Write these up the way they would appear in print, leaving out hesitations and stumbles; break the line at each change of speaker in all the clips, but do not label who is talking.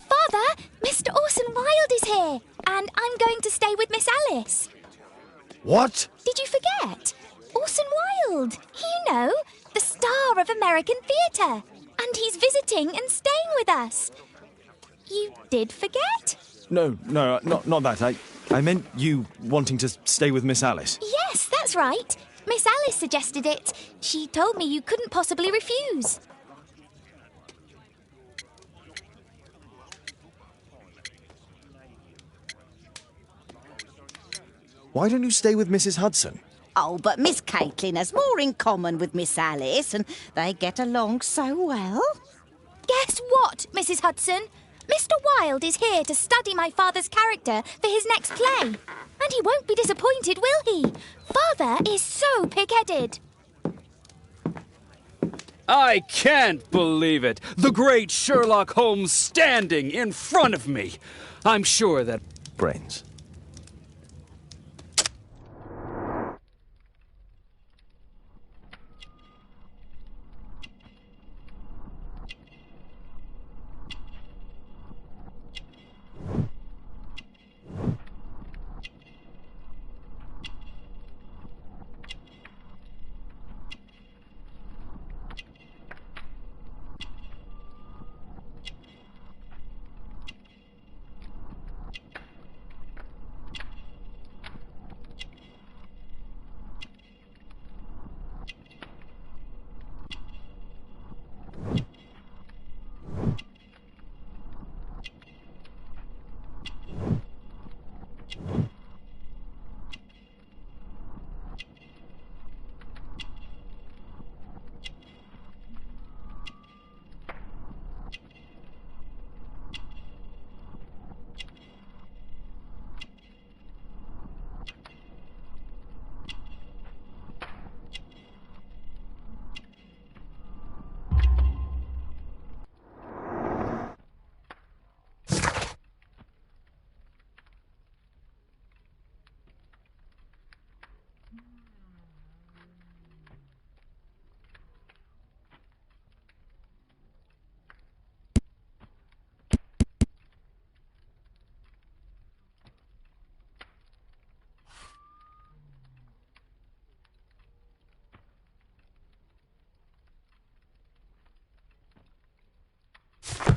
Father, Mr. Orson Wilde is here, and I'm going to stay with Miss Alice.
What?
Did you forget? Orson Wilde, you know, the star of American theatre. And he's visiting and staying with us. You did forget?
No, not that. I meant you wanting to stay with Miss Alice.
Yes, that's right. Miss Alice suggested it. She told me you couldn't possibly refuse.
Why don't you stay with Mrs. Hudson?
Oh, but Miss Caitlin has more in common with Miss Alice, and they get along so well.
Guess what, Mrs. Hudson? Mr. Wilde is here to study my father's character for his next play. And he won't be disappointed, will he? Father is so pig-headed.
I can't believe it. The great Sherlock Holmes standing in front of me. I'm sure that...
Brains.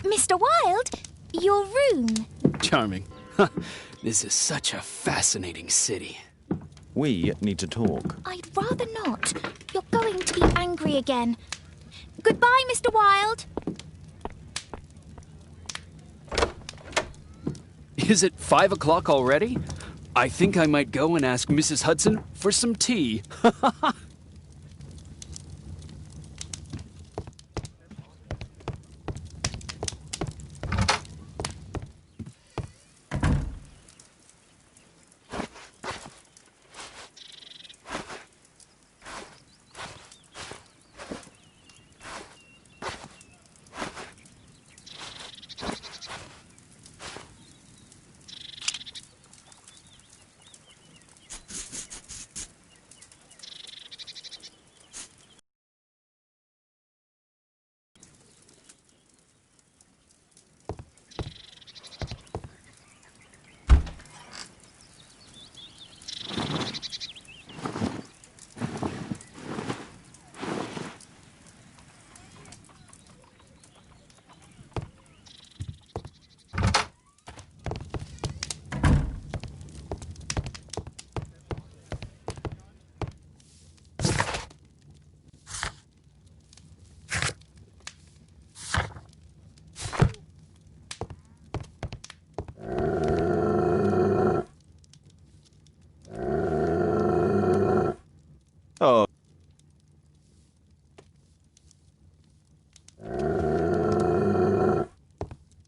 Mr. Wilde, your room.
Charming. This is such a fascinating city.
We need to talk.
I'd rather not. You're going to be angry again. Goodbye, Mr. Wilde.
Is it 5 o'clock already? I think I might go and ask Mrs. Hudson for some tea.
Oh.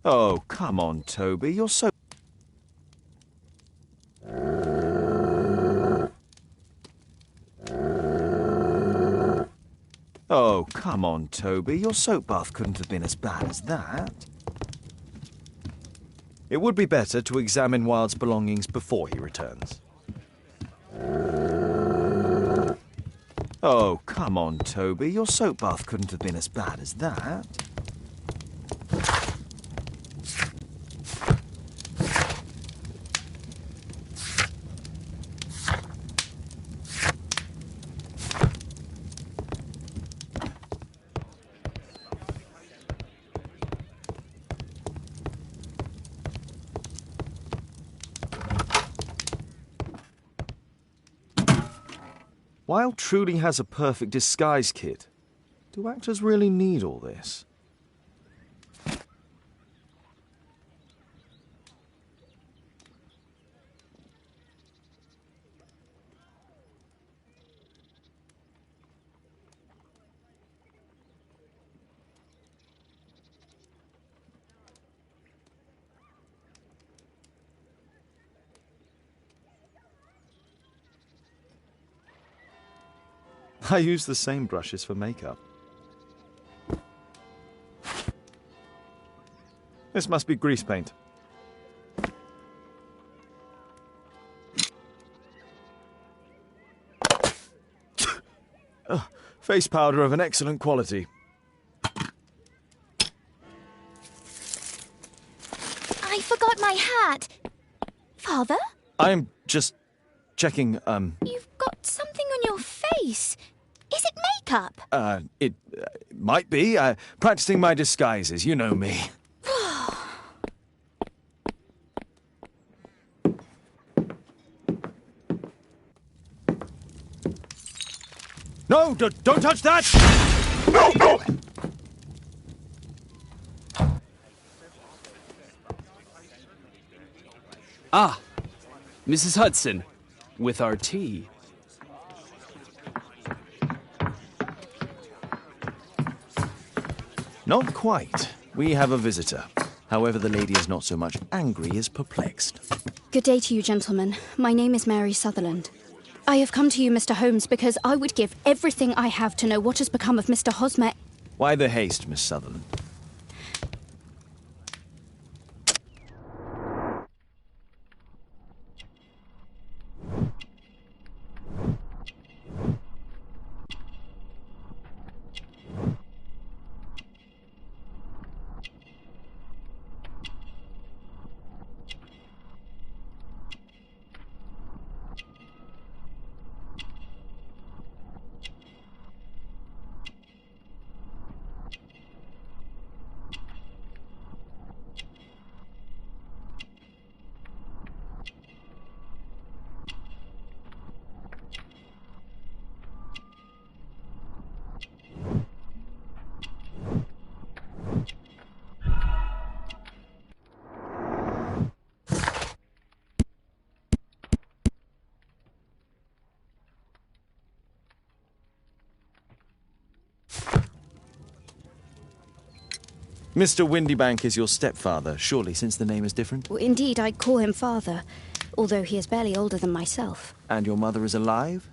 Oh, come on, Toby. You're so... Oh, come on, Toby. Your soap bath couldn't have been as bad as that. It would be better to examine Wilde's belongings before he returns. Oh, come on, Toby. Your soap bath couldn't have been as bad as that. Wilde truly has a perfect disguise kit. Do actors really need all this? I use the same brushes for makeup. This must be grease paint. Face powder of an excellent quality.
I forgot my hat. Father?
I'm just checking,
You've got something on your face. Is it makeup?
It might be. Practicing my disguises, you know me. No, don't touch that! No!
Ah, Mrs. Hudson, with our tea.
Not quite. We have a visitor. However, the lady is not so much angry as perplexed.
Good day to you, gentlemen. My name is Mary Sutherland. I have come to you, Mr. Holmes, because I would give everything I have to know what has become of Mr. Hosmer.
Why the haste, Miss Sutherland? Mr. Windybank is your stepfather, surely, since the name is different?
Well, indeed, I call him father, although he is barely older than myself.
And your mother is alive?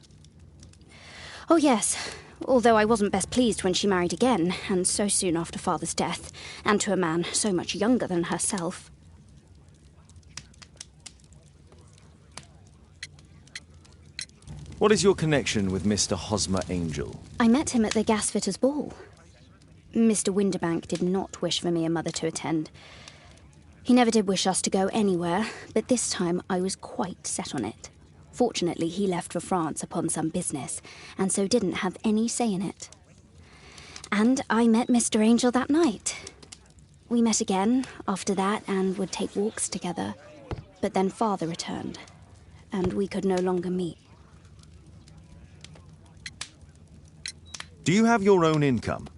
Oh, yes, although I wasn't best pleased when she married again, and so soon after father's death, and to a man so much younger than herself.
What is your connection with Mr. Hosmer Angel?
I met him at the gasfitters' ball. Mr. Windybank did not wish for me and Mother to attend. He never did wish us to go anywhere, but this time I was quite set on it. Fortunately, he left for France upon some business, and so didn't have any say in it. And I met Mr. Angel that night. We met again after that and would take walks together. But then Father returned, and we could no longer meet.
Do you have your own income?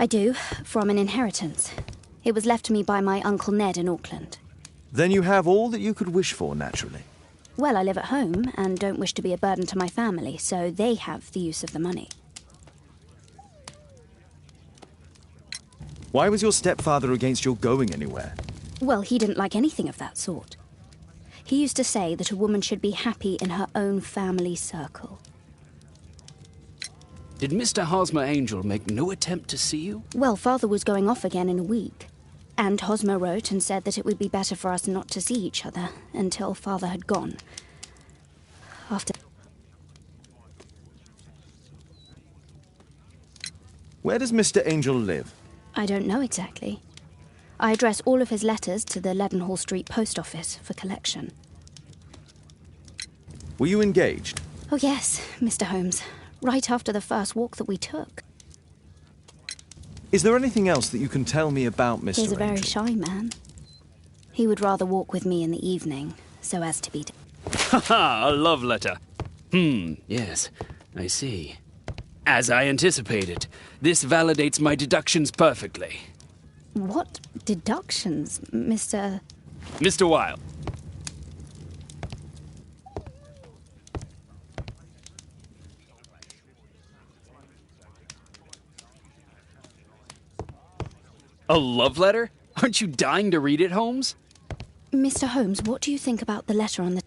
I do, from an inheritance. It was left to me by my Uncle Ned in Auckland.
Then you have all that you could wish for, naturally.
Well, I live at home and don't wish to be a burden to my family, so they have the use of the money.
Why was your stepfather against your going anywhere?
Well, he didn't like anything of that sort. He used to say that a woman should be happy in her own family circle.
Did Mr. Hosmer Angel make no attempt to see you?
Well, Father was going off again in a week, and Hosmer wrote and said that it would be better for us not to see each other until Father had gone. After...
Where does Mr. Angel live?
I don't know exactly. I address all of his letters to the Leadenhall Street post office for collection.
Were you engaged?
Oh yes, Mr. Holmes. Right after the first walk that we took.
Is there anything else that you can tell me about Mr.
He's a very
Angel?
shy man. He would rather walk with me in the evening, so as to be...
Ha ha! A love letter. Yes. I see. As I anticipated, this validates my deductions perfectly.
What deductions, Mr.
Mr. Wilde. A love letter? Aren't you dying to read it, Holmes?
Mr. Holmes, what do you think about the letter on the...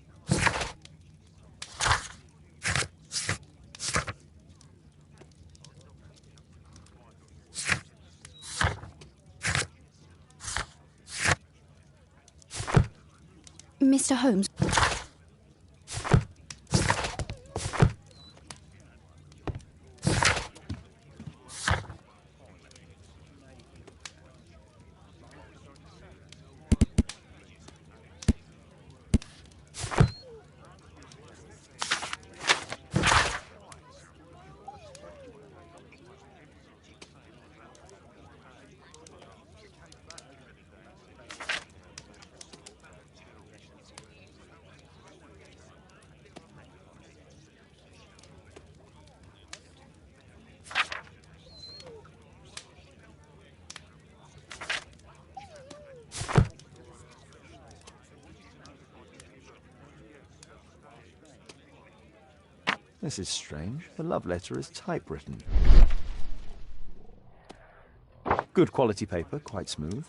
Mr. Holmes...
This is strange. The love letter is typewritten. Good quality paper, quite smooth.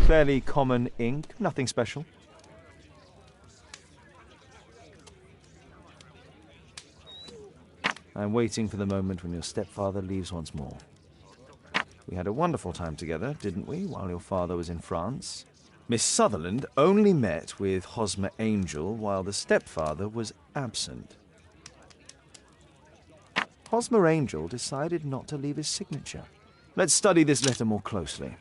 Fairly common ink, nothing special. I'm waiting for the moment when your stepfather leaves once more. We had a wonderful time together, didn't we, while your father was in France? Miss Sutherland only met with Hosmer Angel while the stepfather was absent. Hosmer Angel decided not to leave his signature. Let's study this letter more closely.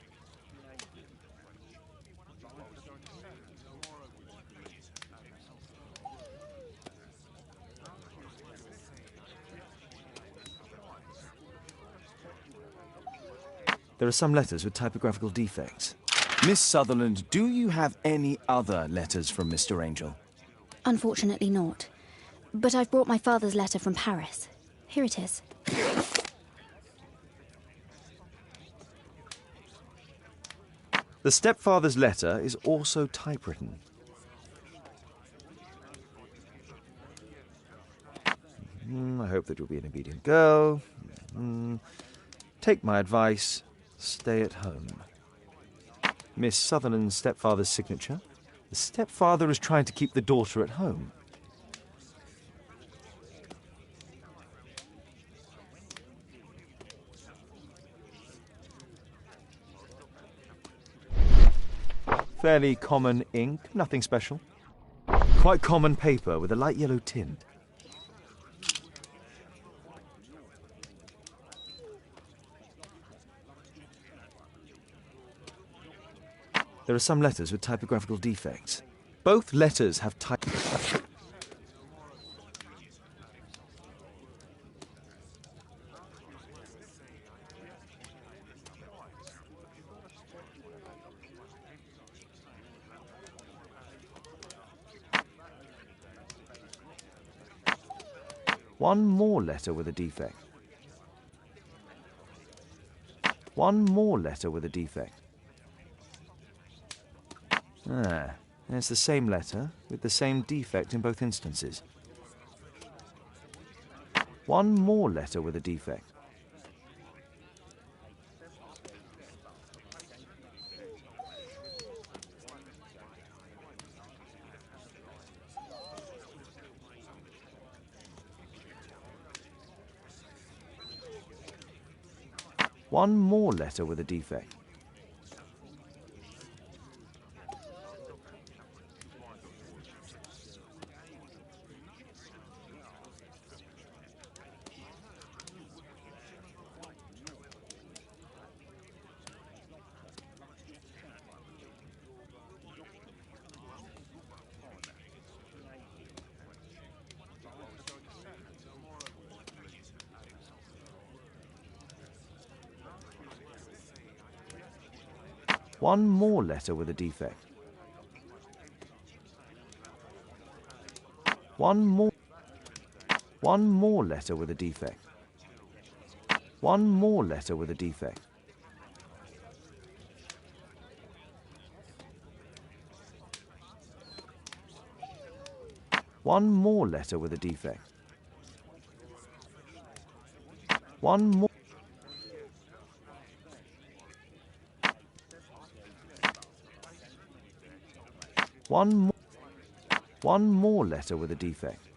There are some letters with typographical defects. Miss Sutherland, do you have any other letters from Mr. Angel?
Unfortunately not. But I've brought my father's letter from Paris. Here it is.
The stepfather's letter is also typewritten. I hope that you'll be an obedient girl. Take my advice. Stay at home. Miss Sutherland's stepfather's signature. The stepfather is trying to keep the daughter at home. Fairly common ink, nothing special. Quite common paper with a light yellow tint. There are some letters with typographical defects. Both letters have type... One more letter with a defect. One more letter with a defect. Ah, it's the same letter with the same defect in both instances. One more letter with a defect. One more letter with a defect. One more letter with a defect. One more letter with a defect. One more letter with a defect. One more letter with a defect. One more. One more letter with a defect.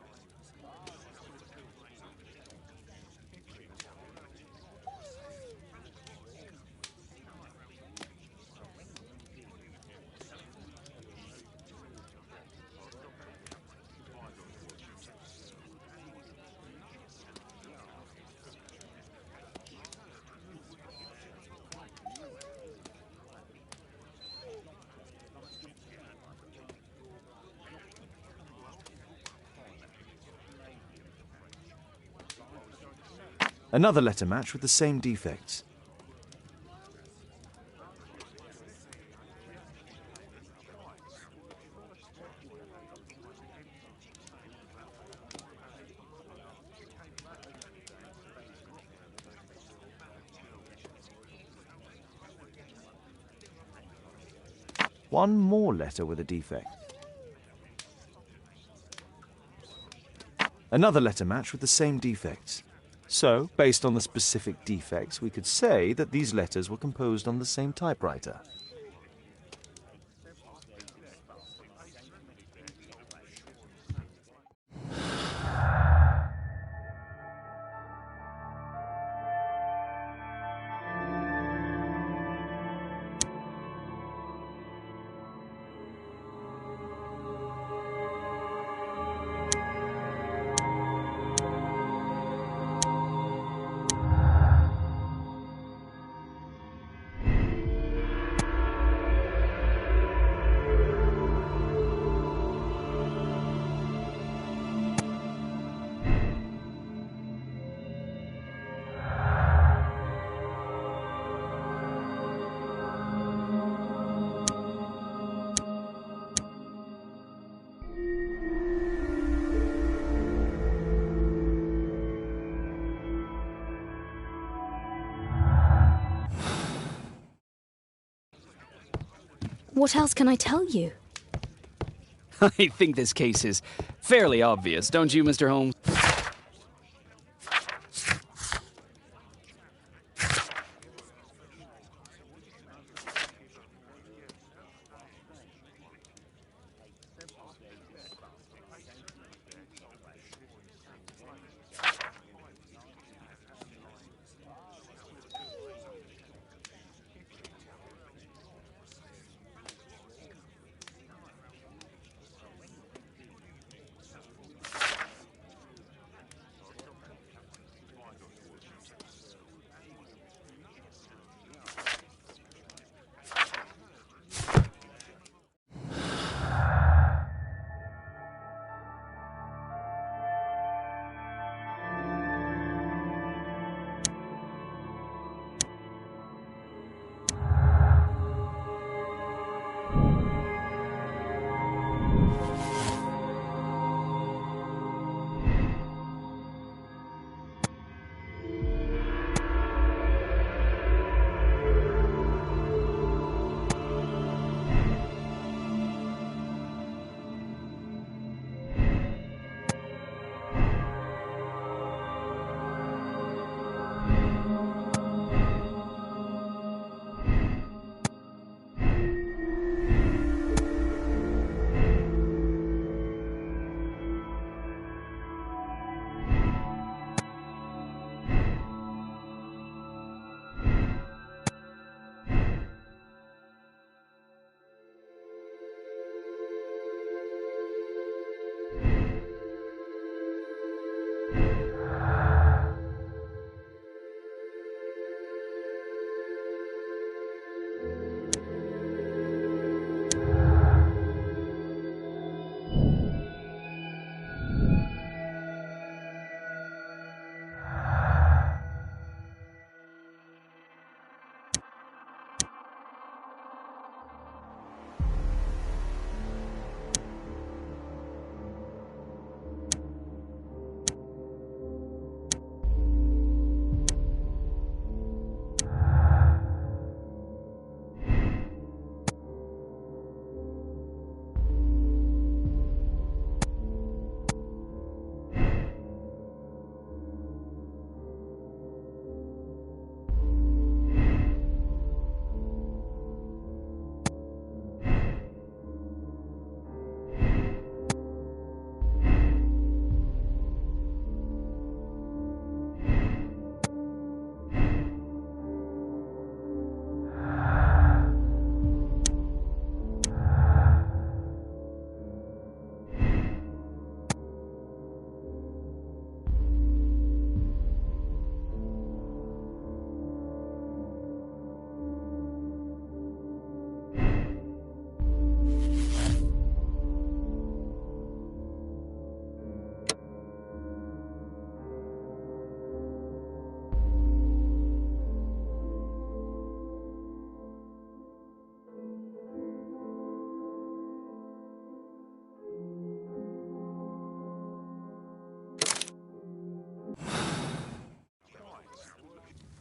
Another letter match with the same defects. One more letter with a defect. Another letter match with the same defects. So, based on the specific defects, we could say that these letters were composed on the same typewriter.
What else can I tell you?
I think this case is fairly obvious, don't you, Mr. Holmes?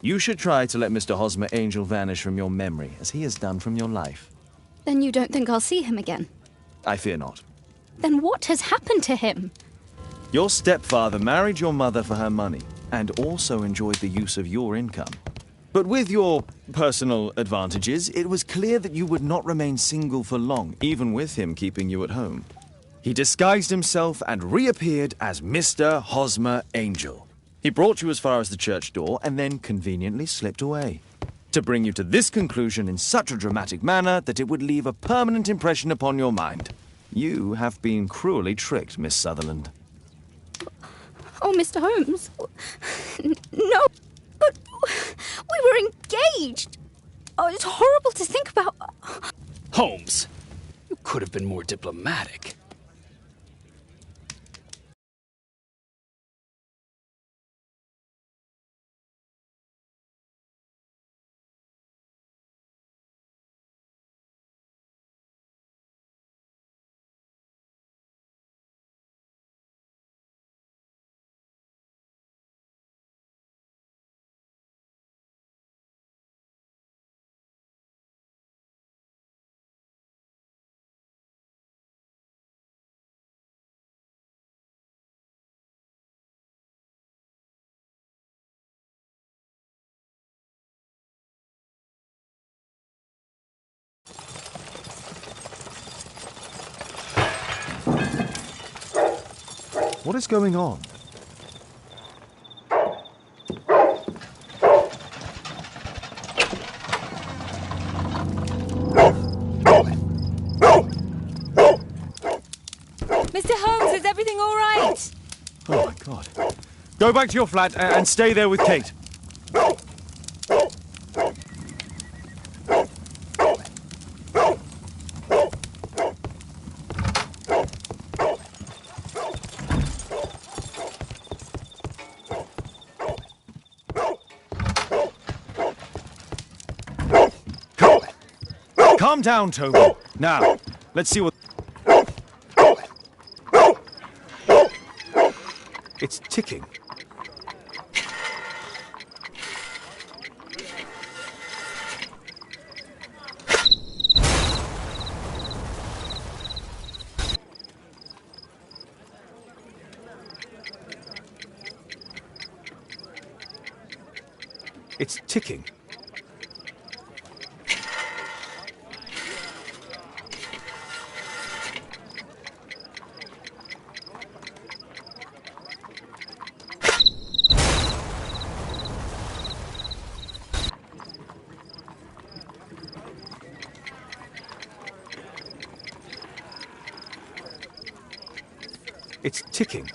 You should try to let Mr. Hosmer Angel vanish from your memory, as he has done from your life.
Then you don't think I'll see him again?
I fear not.
Then what has happened to him?
Your stepfather married your mother for her money, and also enjoyed the use of your income. But with your personal advantages, it was clear that you would not remain single for long, even with him keeping you at home. He disguised himself and reappeared as Mr. Hosmer Angel. He brought you as far as the church door and then conveniently slipped away, to bring you to this conclusion in such a dramatic manner that it would leave a permanent impression upon your mind. You have been cruelly tricked, Miss Sutherland.
Oh, Mr. Holmes. No, but we were engaged. Oh, it's horrible to think about.
Holmes, you could have been more diplomatic.
What is going on?
Mr. Holmes, is everything all right?
Oh, my God. Go back to your flat and stay there with Kate. Calm down, Toby. Now, let's see what... It's ticking. It's ticking. It's ticking.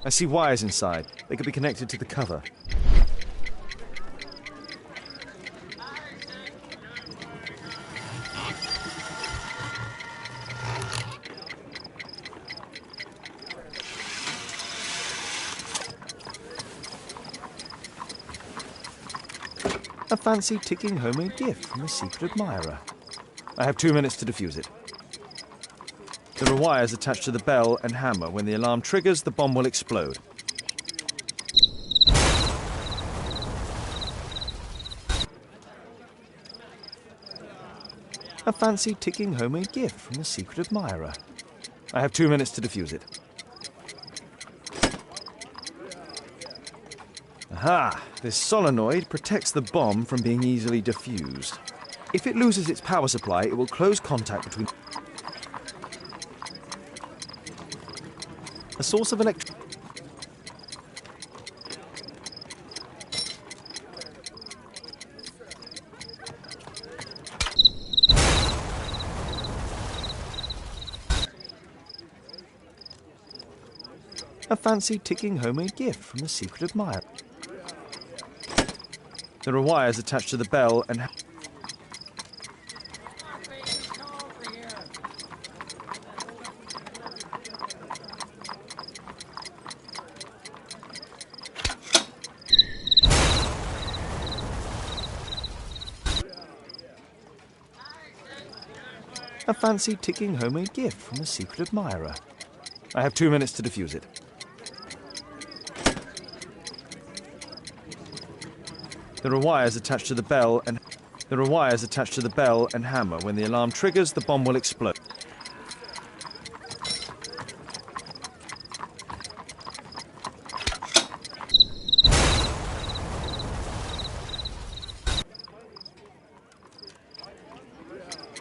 I see wires inside. They could be connected to the cover. A fancy ticking homemade gift from a secret admirer. I have 2 minutes to defuse it. There are wires attached to the bell and hammer. When the alarm triggers, the bomb will explode. A fancy ticking homemade gift from a secret admirer. I have 2 minutes to defuse it. Aha! This solenoid protects the bomb from being easily diffused. If it loses its power supply, it will close contact between... A source of electricity. A fancy ticking homemade gift from a secret admirer. There are wires attached to the bell and... A fancy ticking homemade gift from a secret admirer. I have 2 minutes to defuse it. There are wires attached to the bell and... There are wires attached to the bell and hammer. When the alarm triggers, the bomb will explode.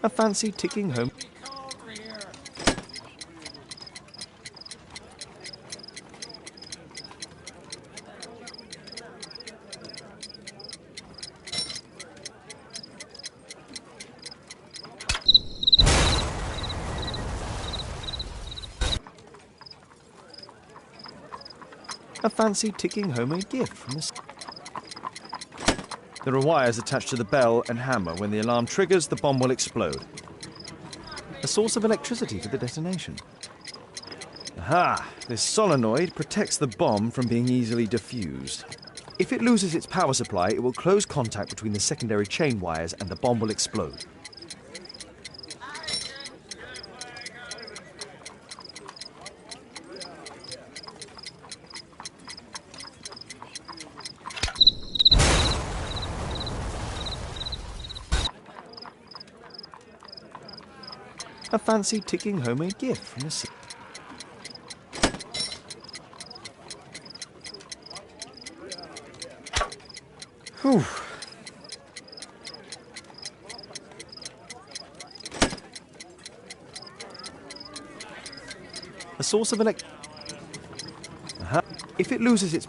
A fancy ticking home... A fancy ticking homemade gift from the... There are wires attached to the bell and hammer. When the alarm triggers, the bomb will explode. A source of electricity for the detonation. Aha! This solenoid protects the bomb from being easily diffused. If it loses its power supply, it will close contact between the secondary chain wires and the bomb will explode. A fancy ticking homemade gift from the... Whew. A source of Aha. If it loses its...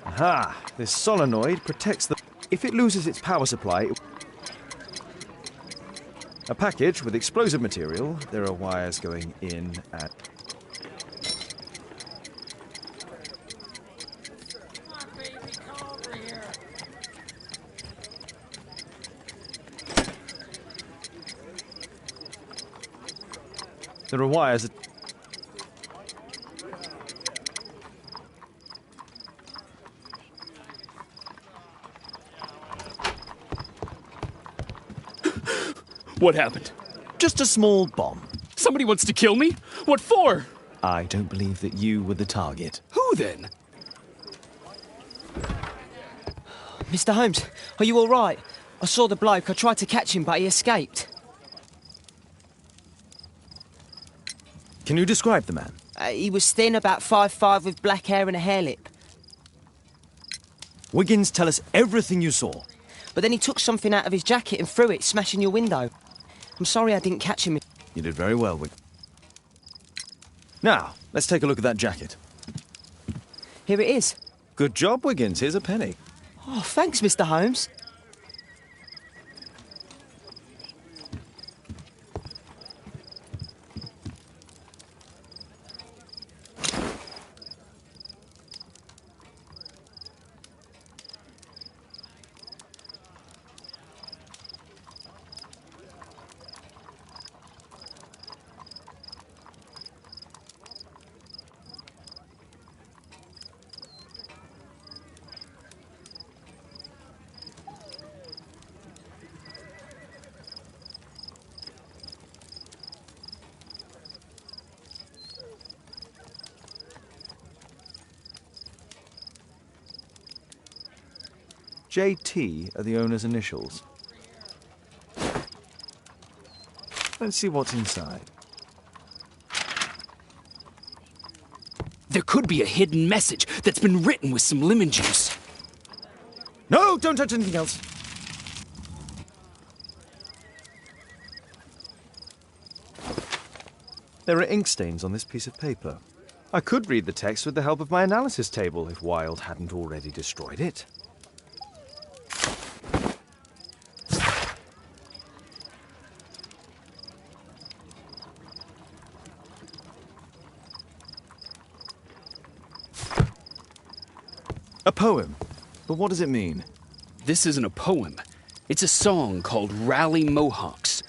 Aha! This solenoid protects the... If it loses its power supply... A package with explosive material. There are wires going in and... There are wires...
What happened?
Just a small bomb.
Somebody wants to kill me? What for?
I don't believe that you were the target.
Who then?
Mr. Holmes, are you all right? I saw the bloke. I tried to catch him, but he escaped.
Can you describe the man?
He was thin, about 5'5", with black hair and a hair lip.
Wiggins, tell us everything you saw.
But then he took something out of his jacket and threw it, smashing your window. I'm sorry I didn't catch him.
You did very well, Wiggins. Now, let's take a look at that jacket.
Here it is.
Good job, Wiggins. Here's a penny.
Oh, thanks, Mr. Holmes.
JT are the owner's initials. Let's see what's inside.
There could be a hidden message that's been written with some lemon juice.
No, don't touch anything else. There are ink stains on this piece of paper. I could read the text with the help of my analysis table if Wilde hadn't already destroyed it. A poem. But what does it mean?
This isn't a poem. It's a song called Rally Mohawks.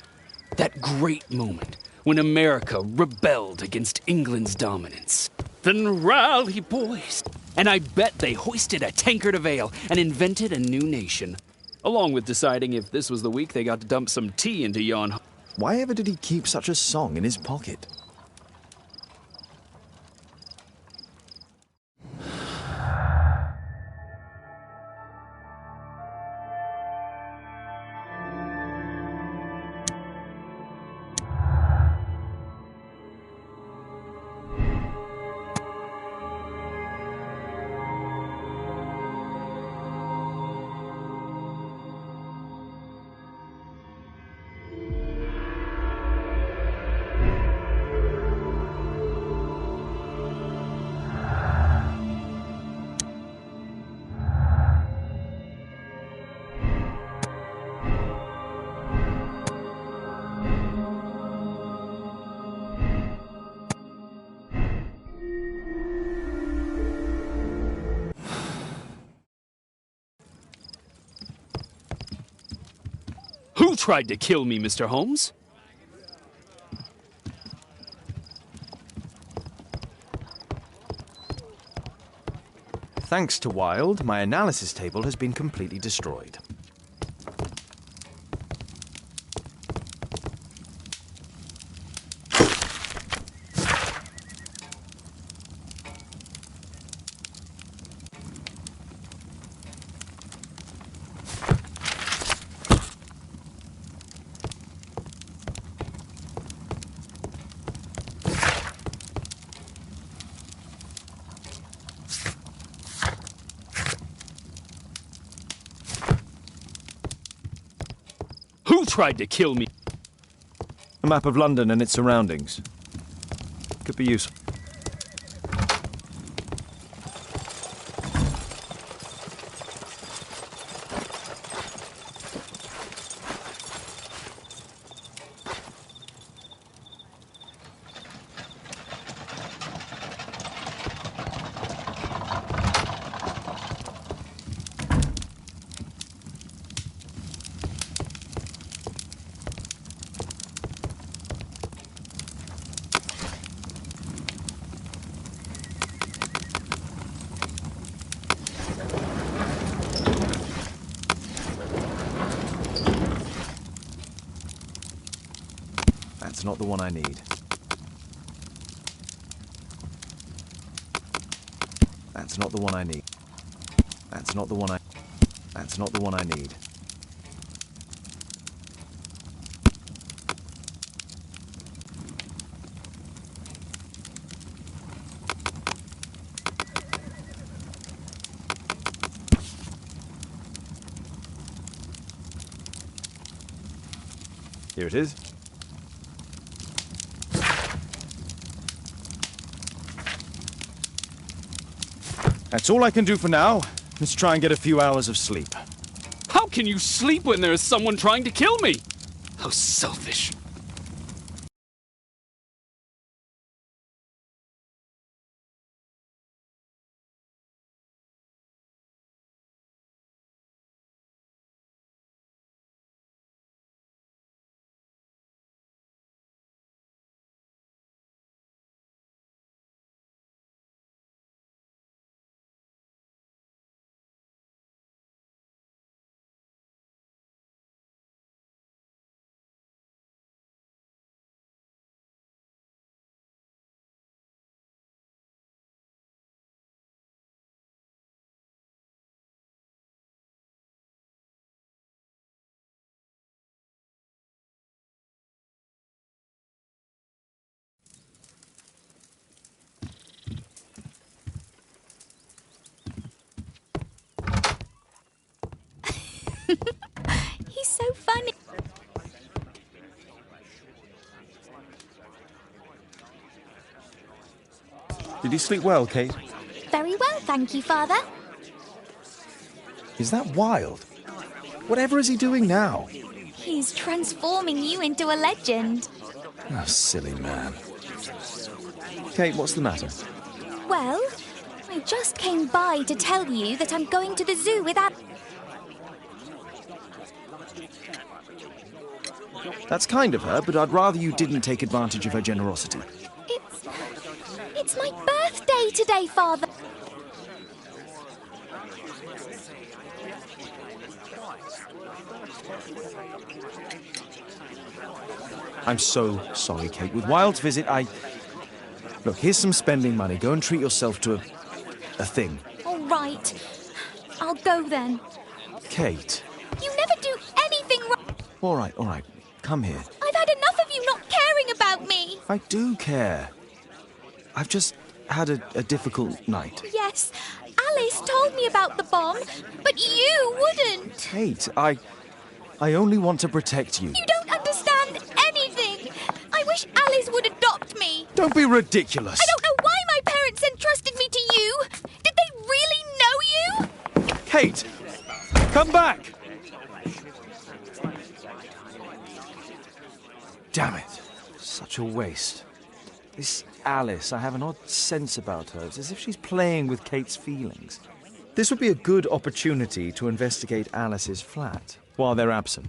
That great moment when America rebelled against England's dominance. Then rally, boys. And I bet they hoisted a tankard of ale and invented a new nation. Along with deciding if this was the week they got to dump some tea into yon...
Why ever did he keep such a song in his pocket?
Who tried to kill me, Mr. Holmes?
Thanks to Wilde, my analysis table has been completely destroyed.
Who tried to kill me?
A map of London and its surroundings. Could be useful. That's not the one I need. That's not the one I need. That's not the one I... That's not the one I need. Here it is. That's all I can do for now. Let's try and get a few hours of sleep.
How can you sleep when there is someone trying to kill me? How selfish.
He's so funny.
Did you sleep well, Kate?
Very well, thank you, Father.
Is that Wilde? Whatever is he doing now?
He's transforming you into a legend.
Oh, silly man. Kate, what's the matter?
Well, I just came by to tell you that I'm going to the zoo with
That's kind of her, but I'd rather you didn't take advantage of her generosity.
It's my birthday today, Father.
I'm so sorry, Kate. With Wilde's visit, Look, here's some spending money. Go and treat yourself to a thing.
All right. I'll go then.
Kate.
You never do anything wrong.
All right. Come here.
I've had enough of you not caring about me.
I do care. I've just had a difficult night.
Yes, Alice told me about the bomb, but you wouldn't.
Kate, I only want to protect you.
You don't understand anything. I wish Alice would adopt me.
Don't be ridiculous.
I don't know why my parents entrusted me to you. Did they really know you?
Kate, come back! Damn it. Such a waste. This Alice, I have an odd sense about her. It's as if she's playing with Kate's feelings. This would be a good opportunity to investigate Alice's flat while they're absent.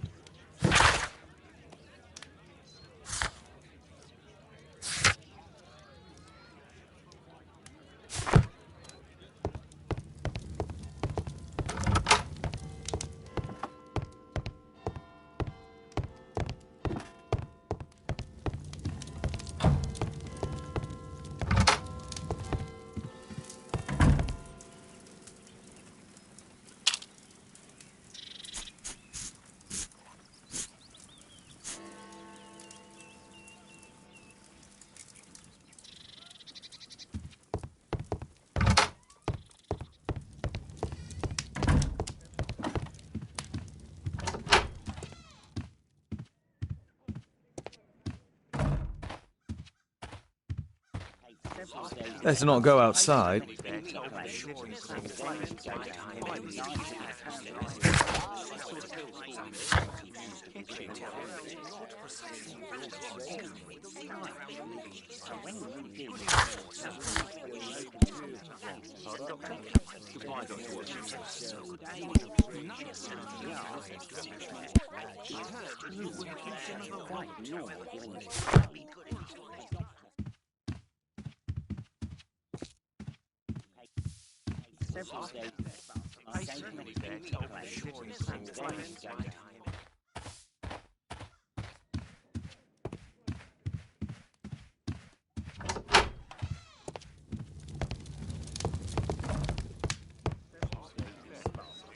Let's not go outside.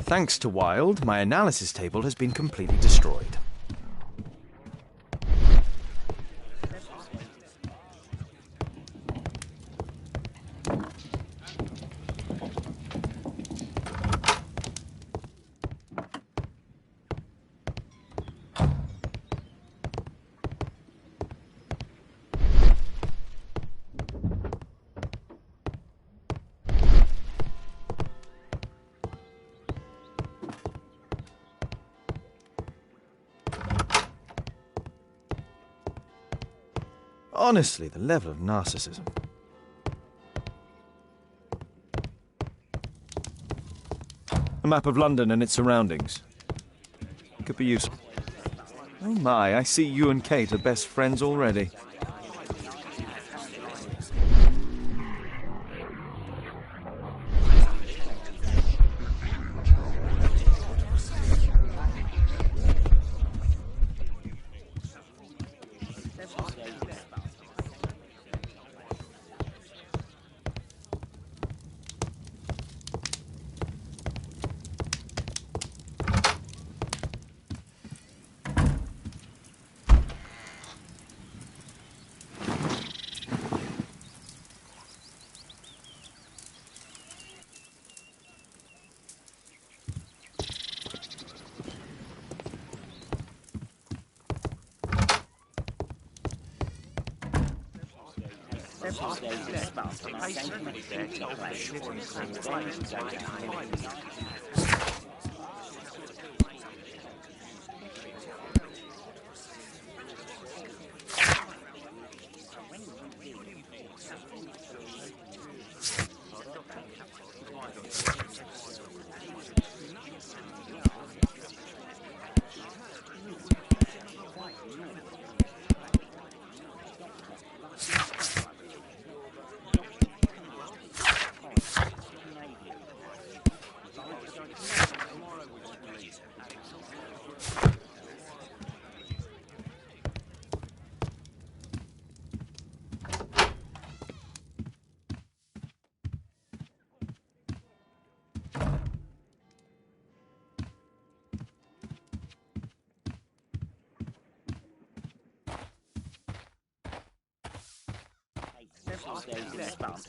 Thanks to Wilde, my analysis table has been completely destroyed. Honestly, the level of narcissism. A map of London and its surroundings. Could be useful. Oh my, I see you and Kate are best friends already.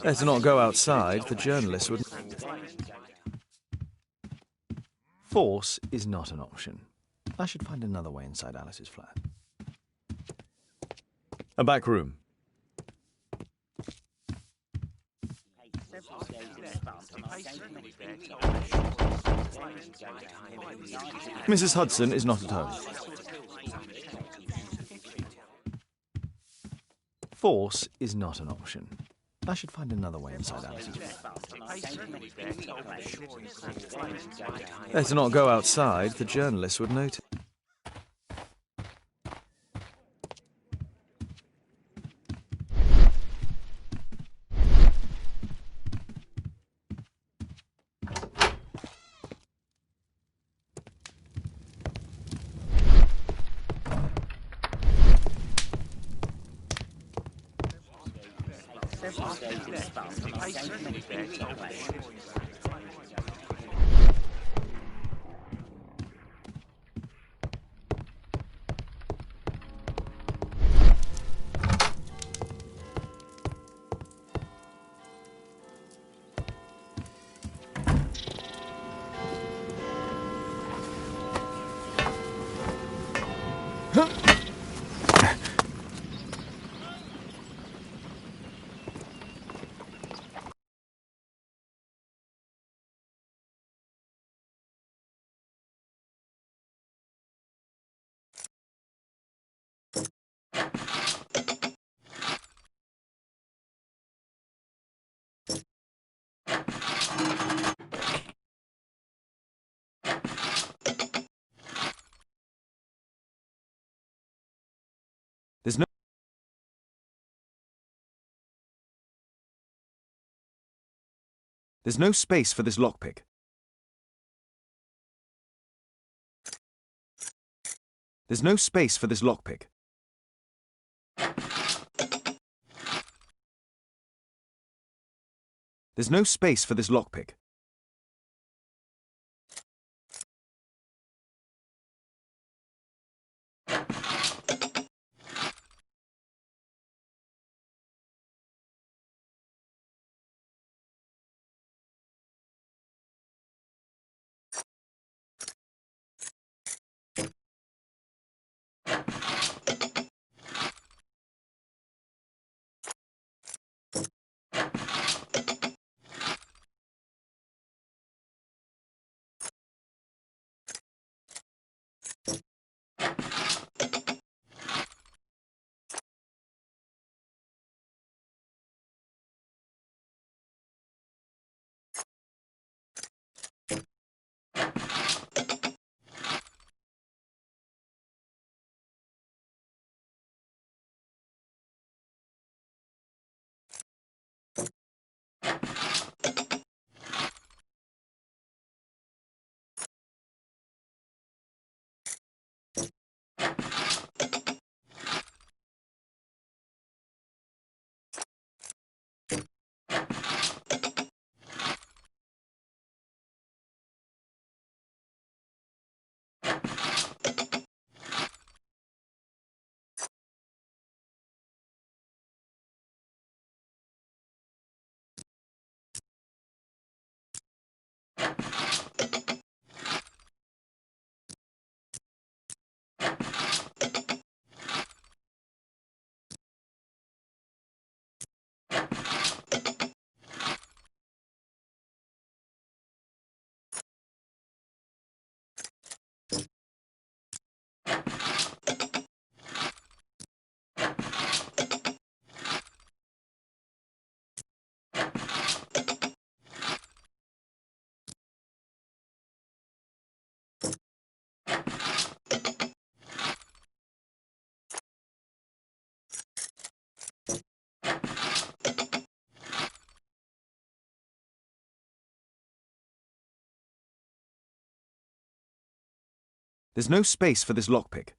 Better not go outside, the journalist would... Force is not an option. I should find another way inside Alice's flat. A back room. Mrs. Hudson is not at home. Force is not an option. I should find another way inside Alice's flat. Better not go outside, the journalist would notice. There's no space for this lockpick. There's no space for this lockpick. There's no space for this lockpick. There's no space for this lockpick.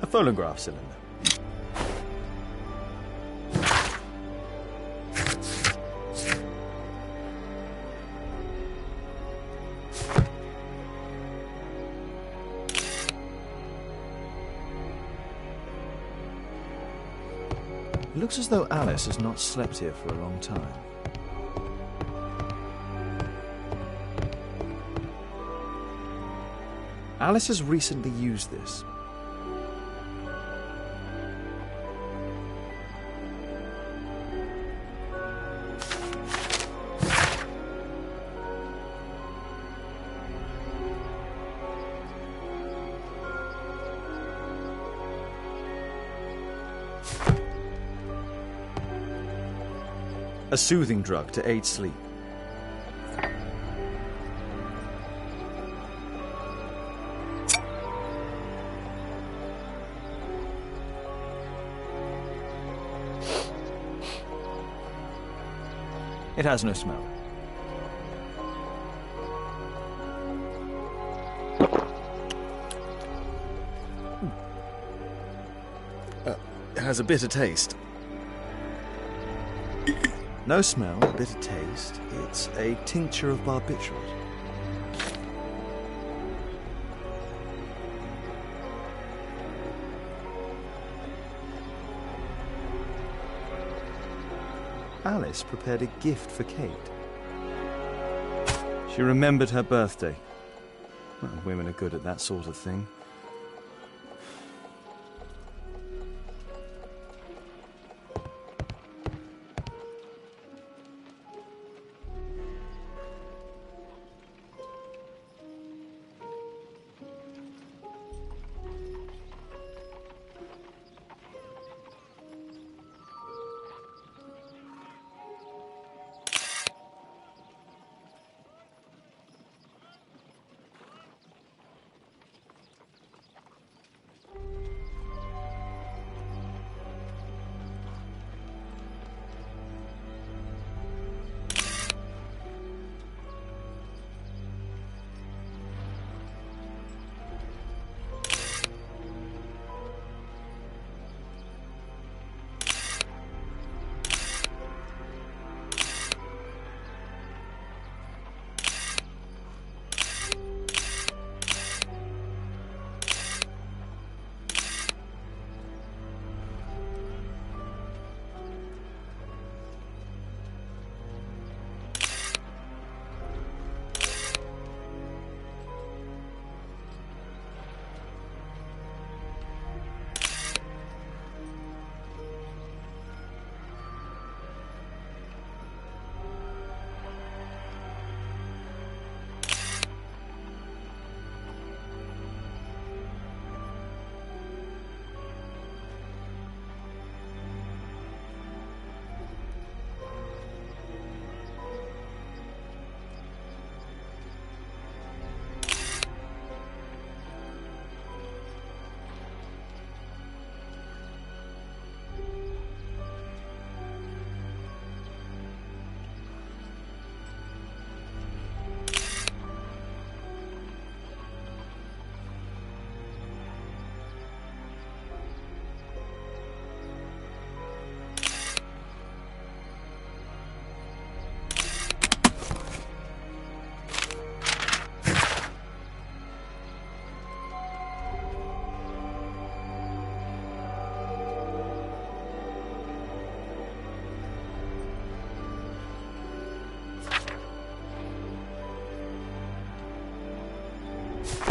A phonograph cylinder. It looks as though Alice has not slept here for a long time. Alice has recently used this. A soothing drug to aid sleep. It has no smell. It has a bitter taste. No smell, bitter taste. It's a tincture of barbiturate. Alice prepared a gift for Kate. She remembered her birthday. Well, women are good at that sort of thing.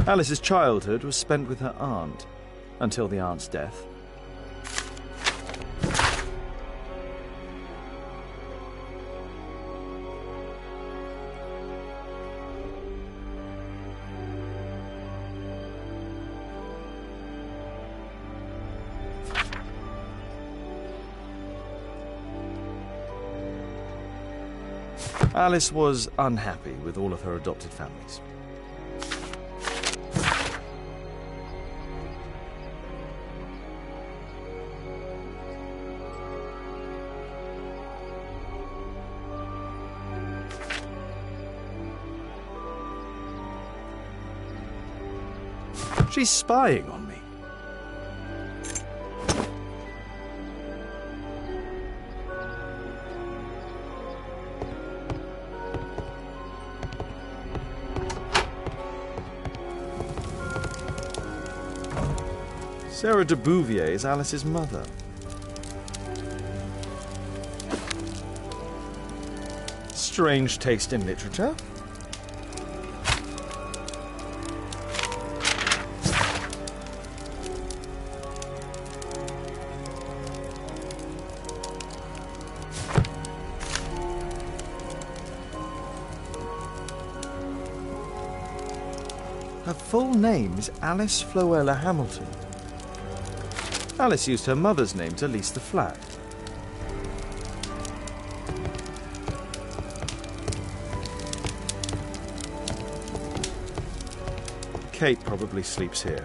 Alice's childhood was spent with her aunt, until the aunt's death. Alice was unhappy with all of her adopted families. She's spying on me. Sarah de Bouvier is Alice's mother. Strange taste in literature. Her full name is Alice Floella Hamilton. Alice used her mother's name to lease the flat. Kate probably sleeps here.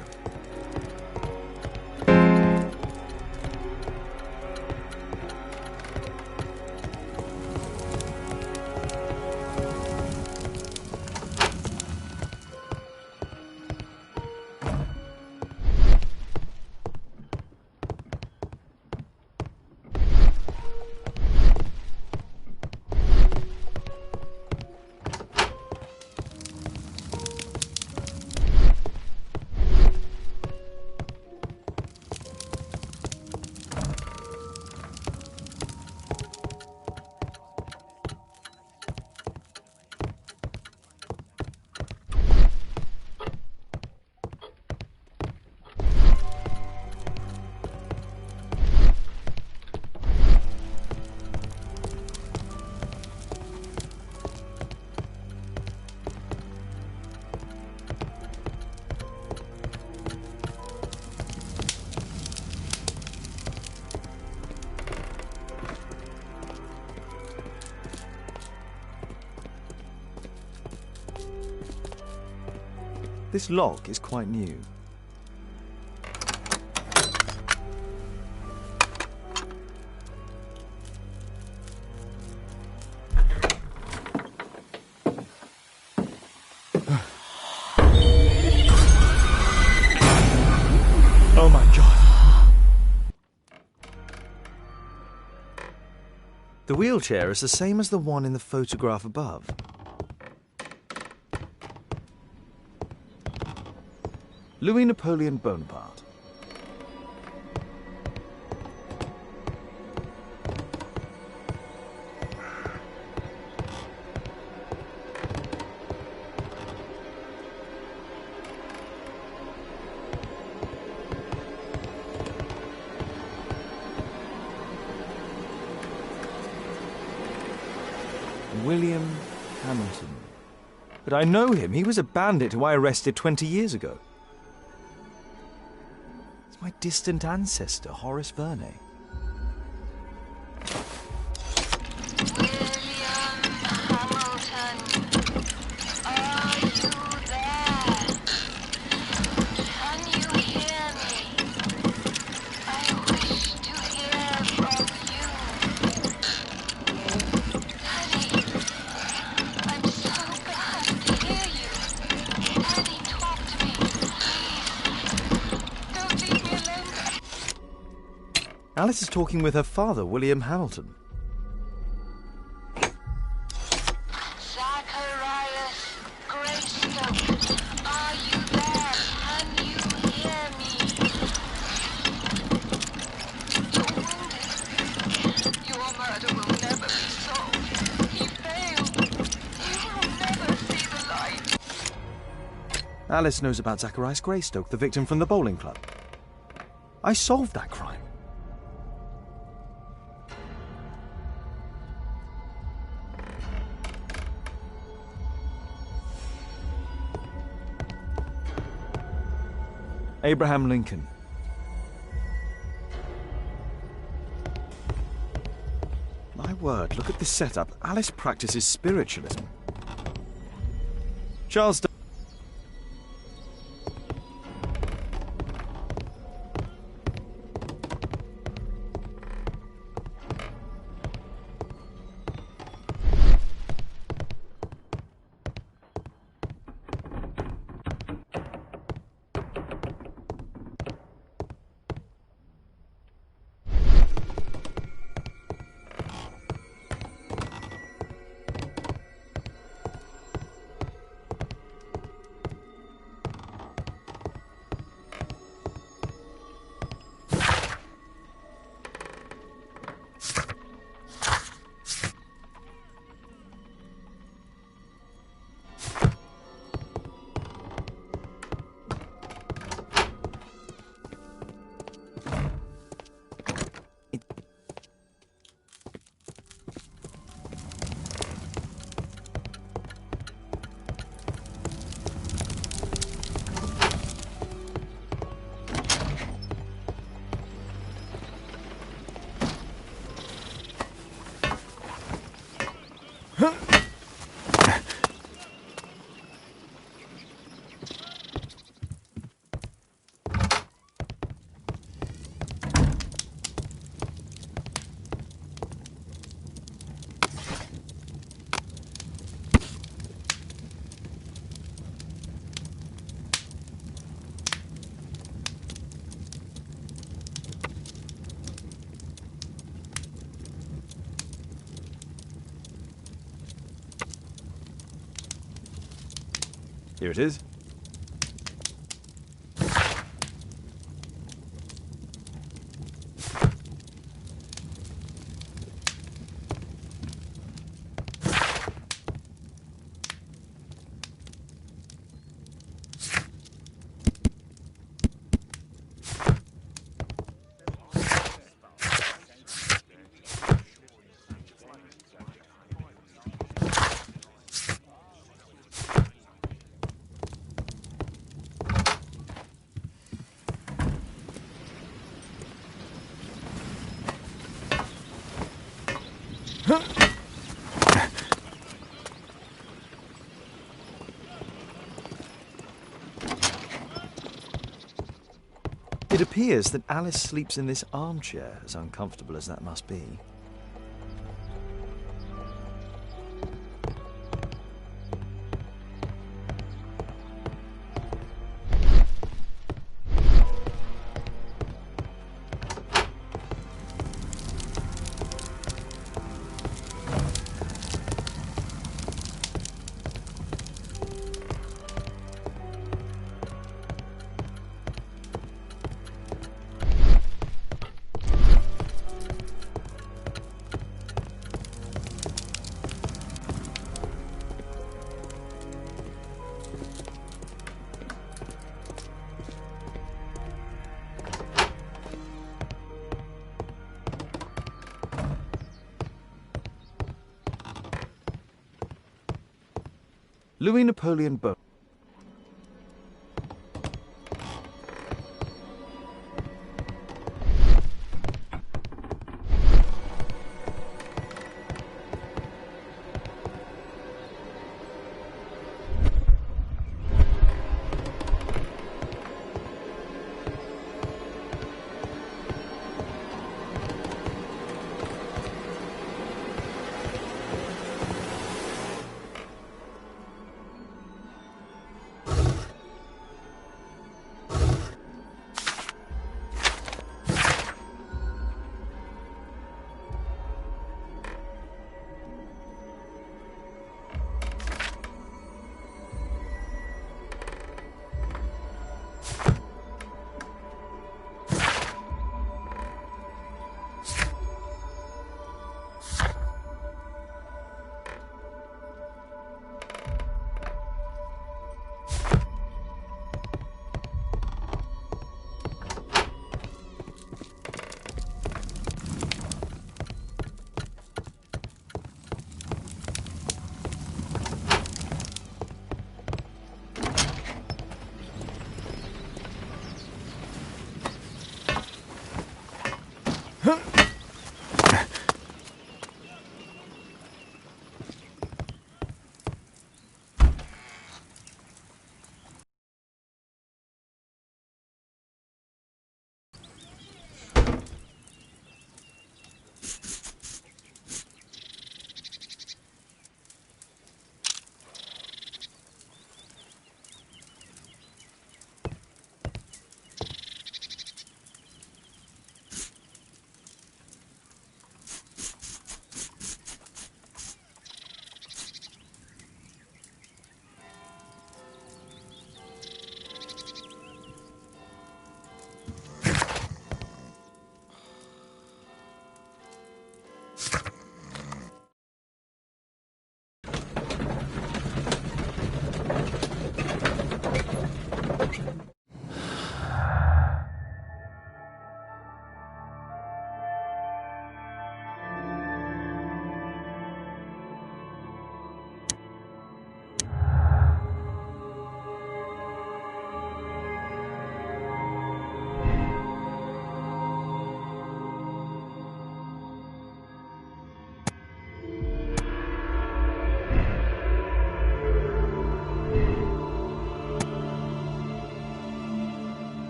This lock is quite new. Oh my God. The wheelchair is the same as the one in the photograph above. Louis Napoleon Bonaparte. William Hamilton. But I know him. He was a bandit who I arrested 20 years ago. My distant ancestor, Horace Verney. Alice is talking with her father, William Hamilton.
Zacharias Greystoke, are you there? Can you hear me? You're wounded. Your murder will never be solved. He failed. You will never see the light.
Alice knows about Zacharias Greystoke, the victim from the bowling club. I solved that crime. Abraham Lincoln. My word, look at this setup. Alice practices spiritualism. Charles. Here it is. It appears that Alice sleeps in this armchair, as uncomfortable as that must be. Louis Napoleon Bonaparte.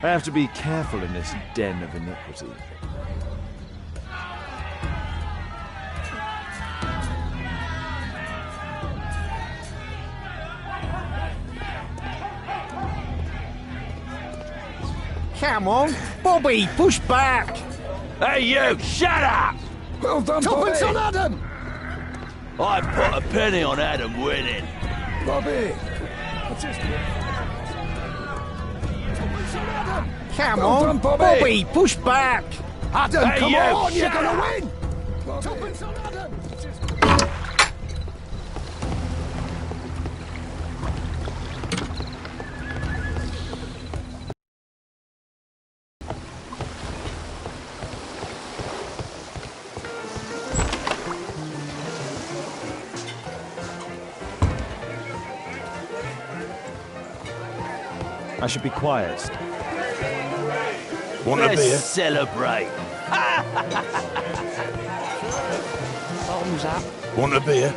I have to be careful in this den of iniquity.
Come on, Bobby, push back!
Hey, you, shut up!
Well done, Bobby!
Tuppence on Adam! I put a penny on Adam winning.
Bobby! Come on,
done, Bobby.
Bobby, push back!
Adam,
Hey,
come
you,
on, you're
shut
gonna
up.
win!
Tuppence on Adam!
I should be quiet.
Want a beer? Celebrate.
Thumbs up.
Want a beer?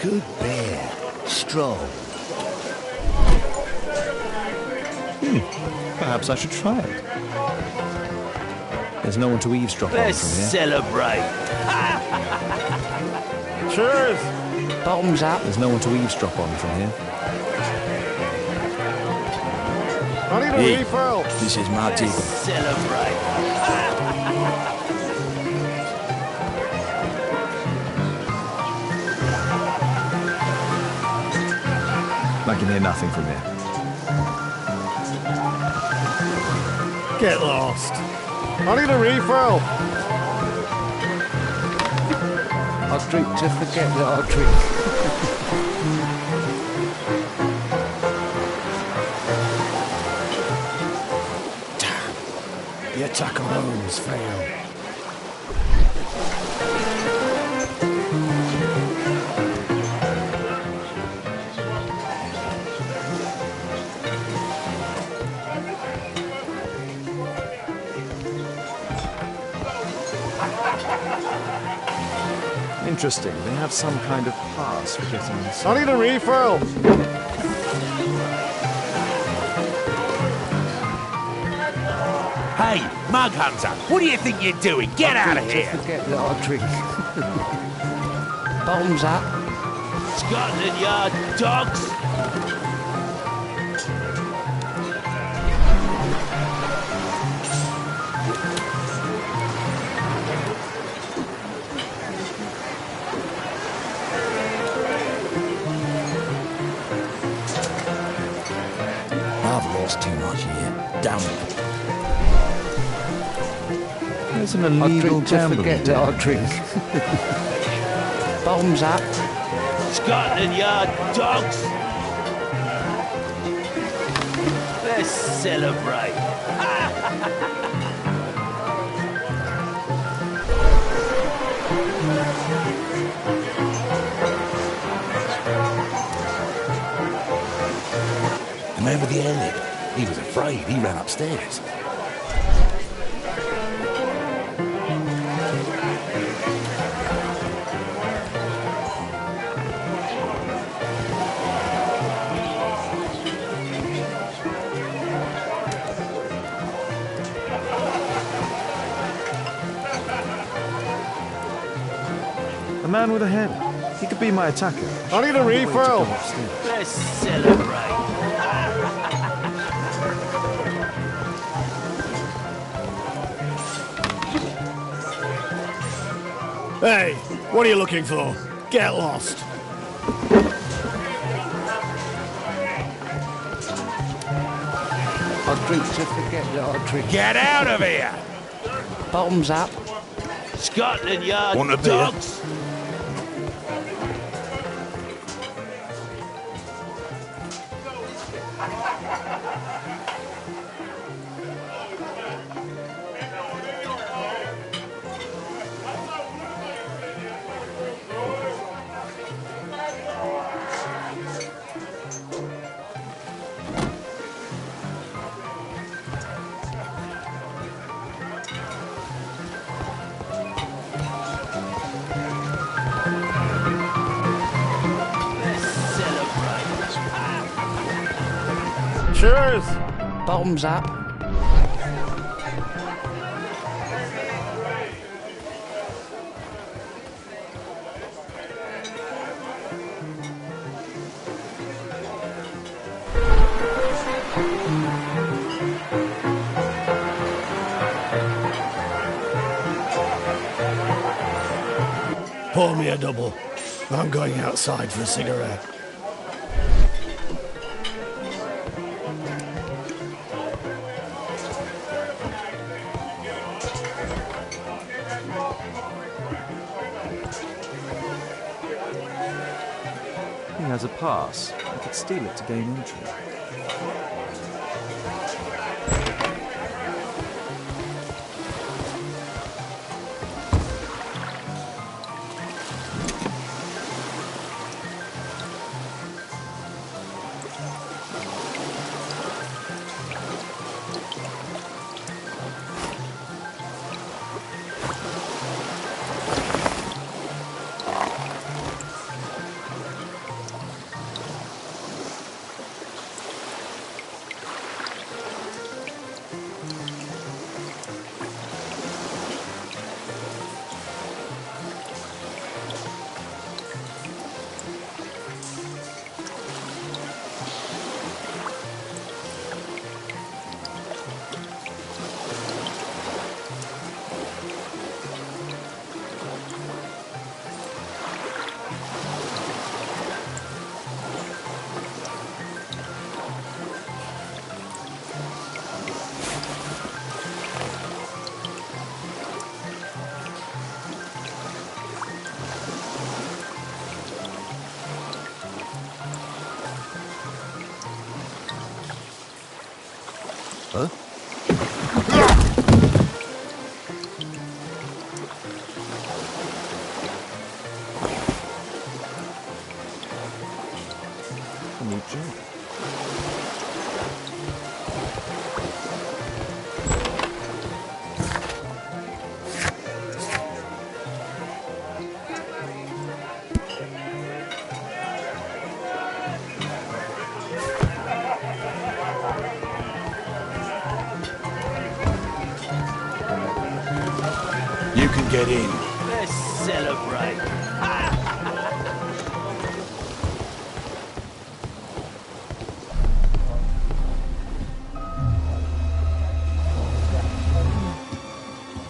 Good beer. Strong.
Perhaps I should try it. There's no one to eavesdrop on
Let's
from here.
celebrate.
Cheers! Thumbs up.
There's no one to eavesdrop on from here.
I need a
Hey.
refill.
This is my
Let's
table.
celebrate.
I can hear nothing from here.
Get lost. I need a refill.
I'll drink to forget that I drink. Damn. The attack of Holmes failed.
Interesting. They have some kind of pass for getting
I
inside.
need a refill.
Hey, Mug Hunter, what do you think you're doing? Get out of here!
Forget that I drink. Thumbs up.
Scotland Yard dogs!
I've lost too much here. Damn it.
There's an
I
illegal
drink to
gambling
forget that I
den.
drink. Thumbs up.
Scotland Yard dogs! Let's celebrate.
The man with the airlift. He was afraid. He ran upstairs.
The man with a head. He could be my attacker.
I need a refill.
Let's celebrate.
Hey, what are you looking for? Get lost.
I drink to forget that I drink.
Get out of here!
Thumbs up.
Scotland Yard
Want a beer?
dogs!
Cheers!
Bottoms up.
Pour me a double. I'm going outside for a cigarette.
He has a pass. I could steal it to gain entry.
Huh?
A new job.
You can get in. Let's celebrate.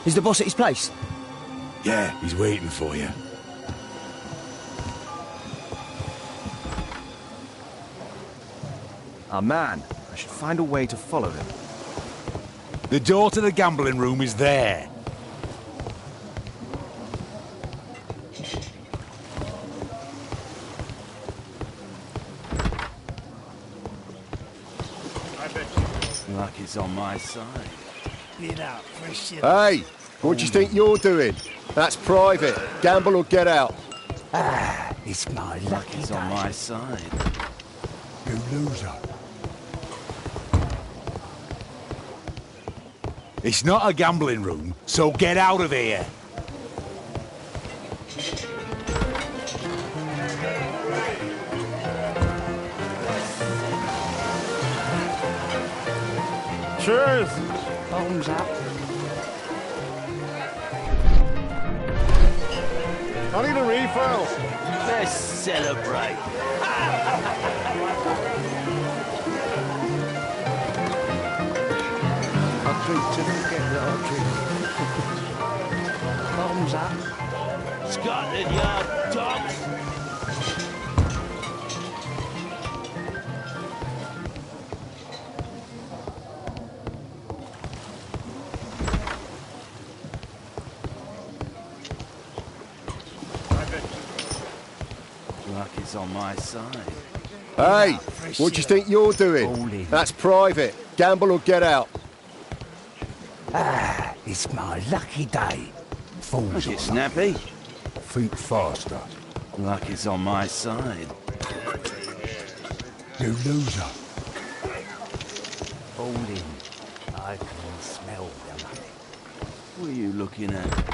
Is the boss at his place?
Yeah, he's waiting for you.
Our man. I should find a way to follow him.
The door to the gambling room is there. Luck is on my side.
Get out, fresh shit.
Hey, what do you think you're doing? That's private. Gamble or get out.
It's my luck is on my side. You loser. It's not a gambling room, so get out of here.
Cheers!
Bottoms up.
I need a refill.
Let's celebrate.
I'll drink to forget that I'll drink. Bottoms up.
Scotland Yard dogs. Luck is on my side.
Hey, what do you think you're doing? That's private. Gamble or get out.
It's my lucky day. Fools get snappy.
Think faster.
Luck is on my side. You loser. Hold in. I can smell the money. What are you looking at?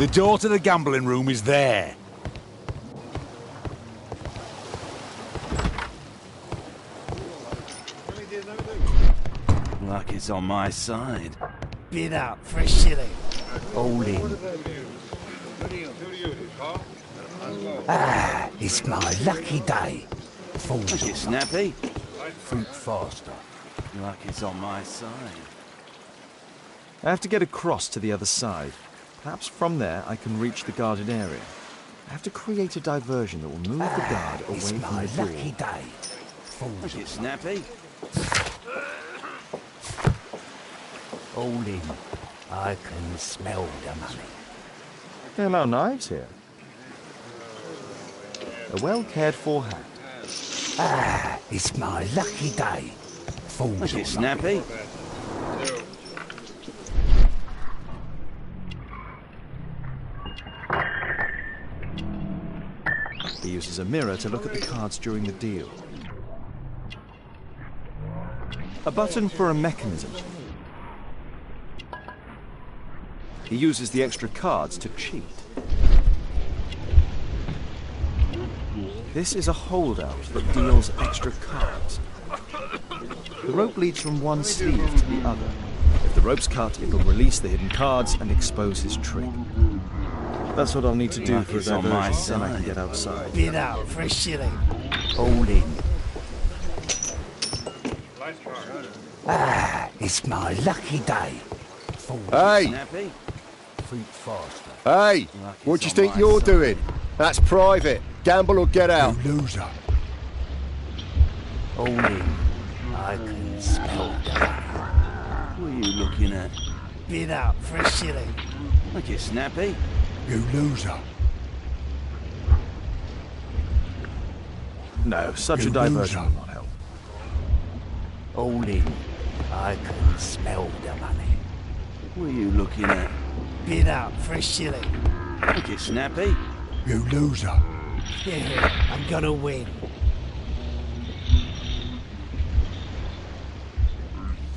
The door to the gambling room is there.
Luck is on my side.
Bid up for a shilling.
All in. Ah, it's my lucky day.
Look it, Snappy.
Think faster.
Luck is on my side.
I have to get across to the other side. Perhaps from there I can reach the guarded area. I have to create a diversion that will move the guard away
It's
from
my
the door.
lucky day.
Look it, Snappy.
All in. I can smell the money.
There are no knives here. A well-cared-for hat.
Ah, it's my lucky day.
Look it, Snappy.
He uses a mirror to look at the cards during the deal. A button for a mechanism. He uses the extra cards to cheat. This is a holdout that deals extra cards. The rope leads from one sleeve to the other. If the rope's cut, it'll release the hidden cards and expose his trick. That's what I'll need to do for a diversion, then I can get outside.
Bid up for a shilling.
All in. Ah, it's my lucky day.
Hey!
Snappy.
Think faster.
Hey! What do you think you're doing? That's private. Gamble or get out.
You loser. All in. I can smell the money.
What are you looking at?
Bid up for a shilling.
Look it, Snappy.
You loser.
No, such
You
a diversion
loser.
will not help.
All in. I can smell the money.
What are you looking at?
Bid up for a shilling.
Look it, Snappy.
You loser.
Yeah, I'm gonna win.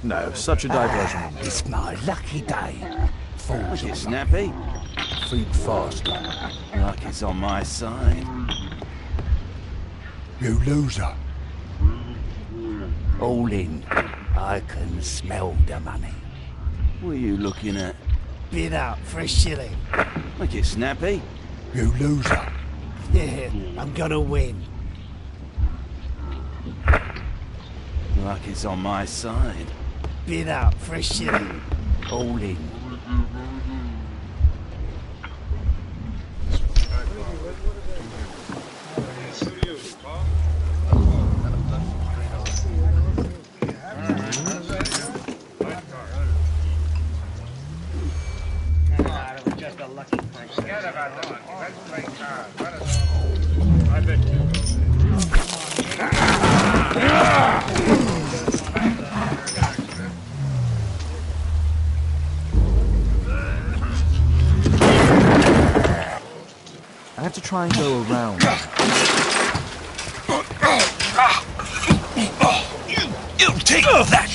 No, such a diversion will not help.
It's my lucky day.
Look it, Snappy.
Think faster.
Luck is on my side.
You loser. All in. I can smell the money.
What are you looking at?
Bid up for a shilling.
Look it, Snappy.
You loser.
Yeah, I'm gonna win.
Luck is on my side.
Bid up for a shilling.
All in.
I have to try and go around.
You take that!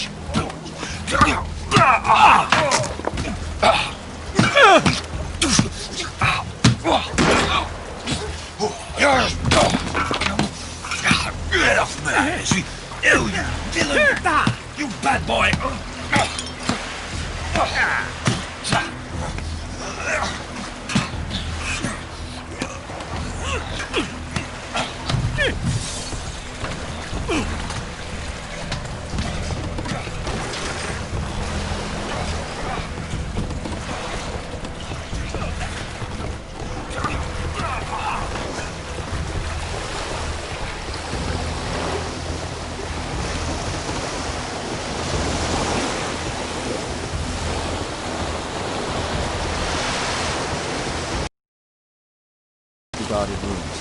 Get off my ass! You villain! You bad boy!
Guarded rooms.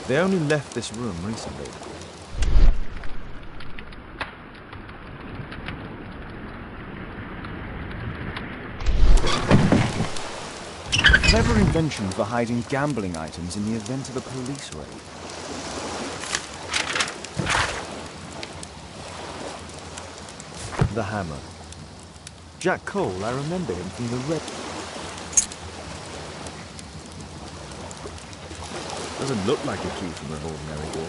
They only left this room recently. Clever invention for hiding gambling items in the event of a police raid. The hammer. Jack Cole, I remember him from the Red... Doesn't look like a key from an ordinary door.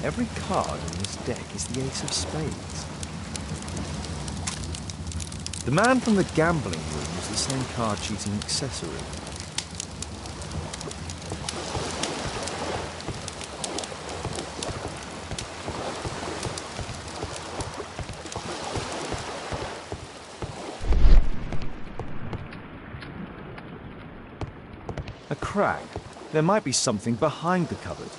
Every card on this deck is the ace of spades. The man from the gambling room was the same card-cheating accessory. A crack. There might be something behind the cupboard.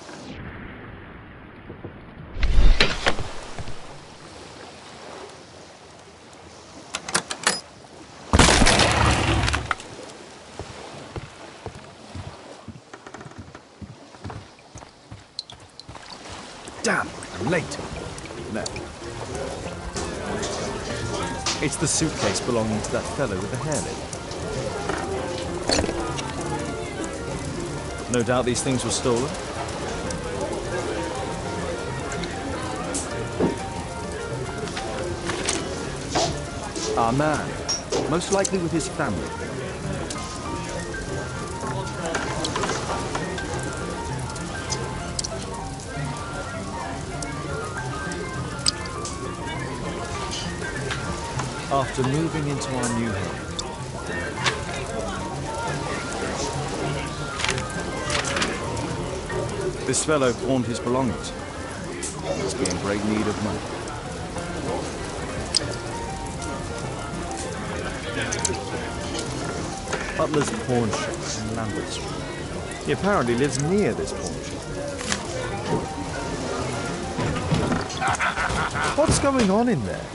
Damn, I'm late. No. It's the suitcase belonging to that fellow with the hairlip. No doubt these things were stolen. Our man, most likely with his family. After moving into our new home. This fellow pawned his belongings. Must be in great need of money. Butler's pawn shop in Lambert Street. He apparently lives near this pawn shop. What's going on in there?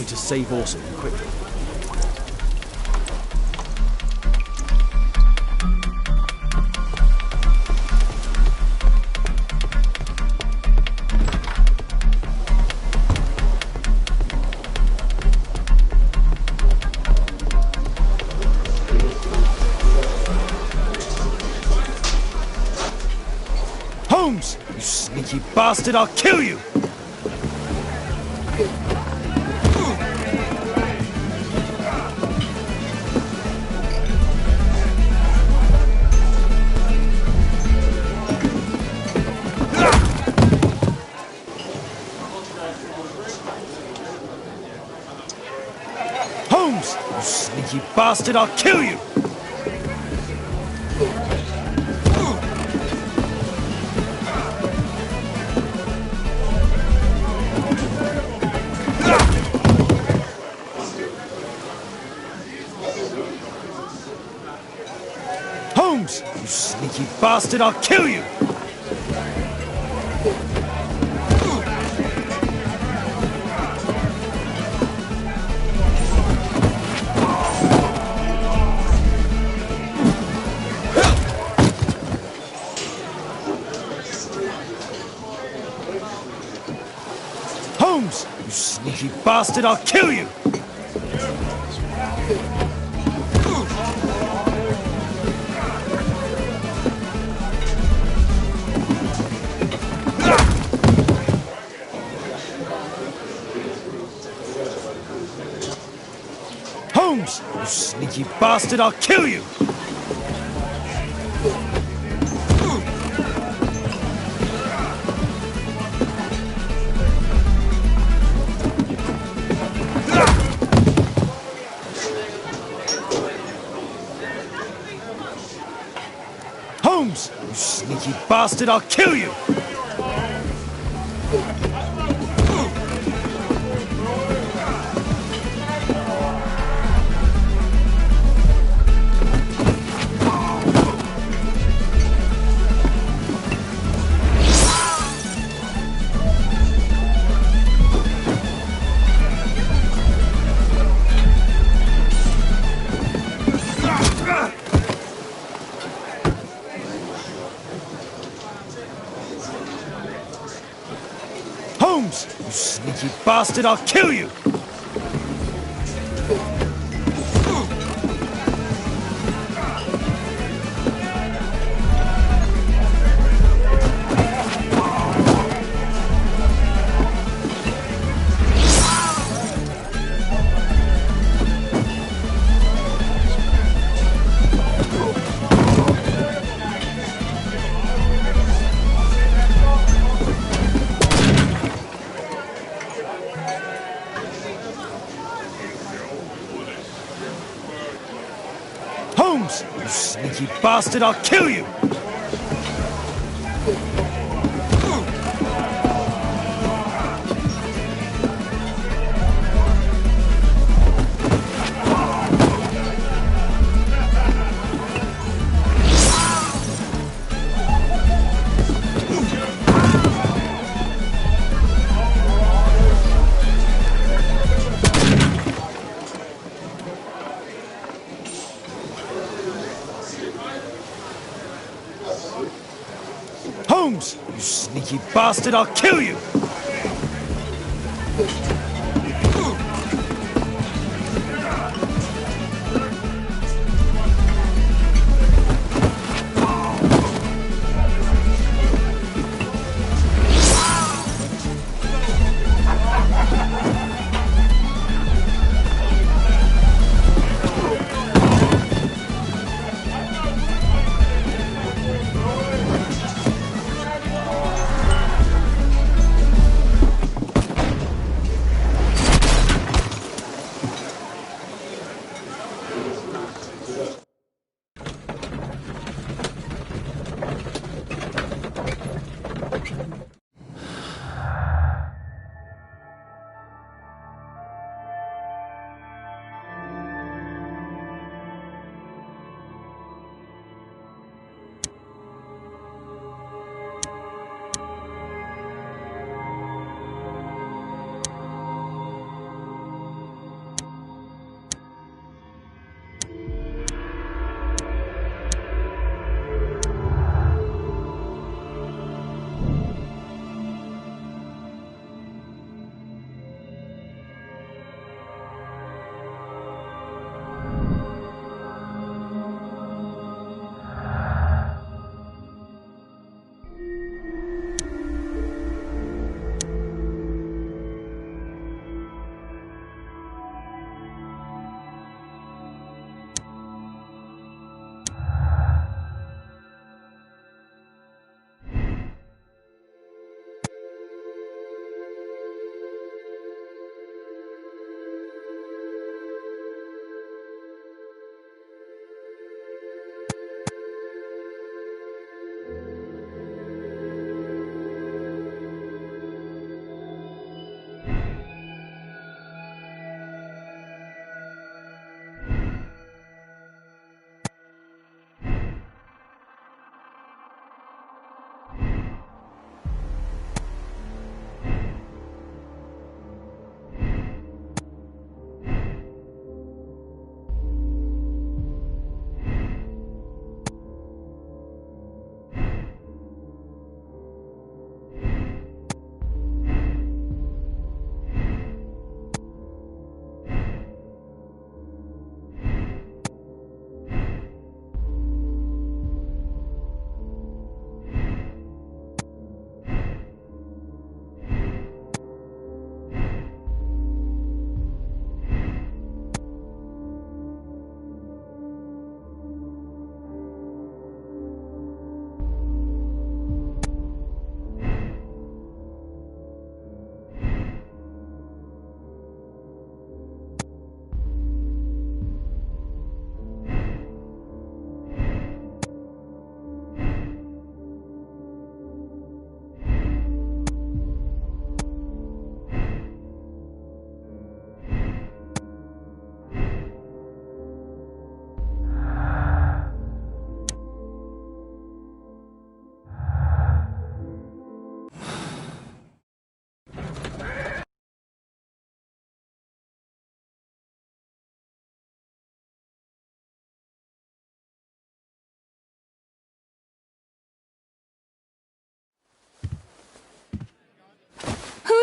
To save Orson quickly. Holmes! You sneaky bastard, I'll kill you! Holmes! You sneaky bastard, I'll kill you! Holmes! You sneaky bastard, I'll kill you! Holmes! You sneaky bastard, I'll kill you! Holmes! You sneaky sneaky bastard, I'll kill you! Holmes! You sneaky bastard, I'll kill you! Holmes! You sneaky bastard, I'll kill you! Holmes! You sneaky bastard, I'll kill you! Holmes! You sneaky bastard, I'll kill you!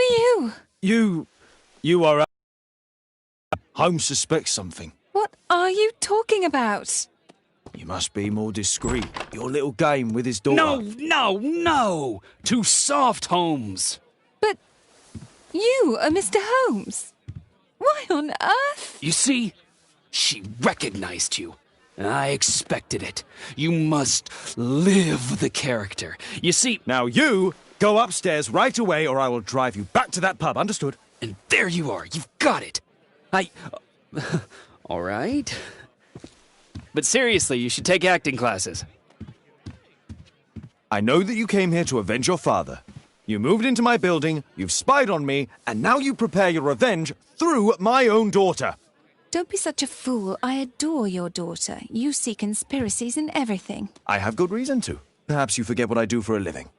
are you?
You are... Holmes suspects something.
What are you talking about?
You must be more discreet. Your little game with his daughter.
No! Too soft, Holmes.
But you are Mr. Holmes. Why on earth?
You see, she recognized you. I expected it. You must live the character. You see...
Now you go upstairs right away or I will drive you back to that pub, understood?
And there you are. You've got it. All right. But seriously, you should take acting classes.
I know that you came here to avenge your father. You moved into my building, you've spied on me, and now you prepare your revenge through my own daughter.
Don't be such a fool. I adore your daughter. You see conspiracies in everything.
I have good reason to. Perhaps you forget what I do for a living.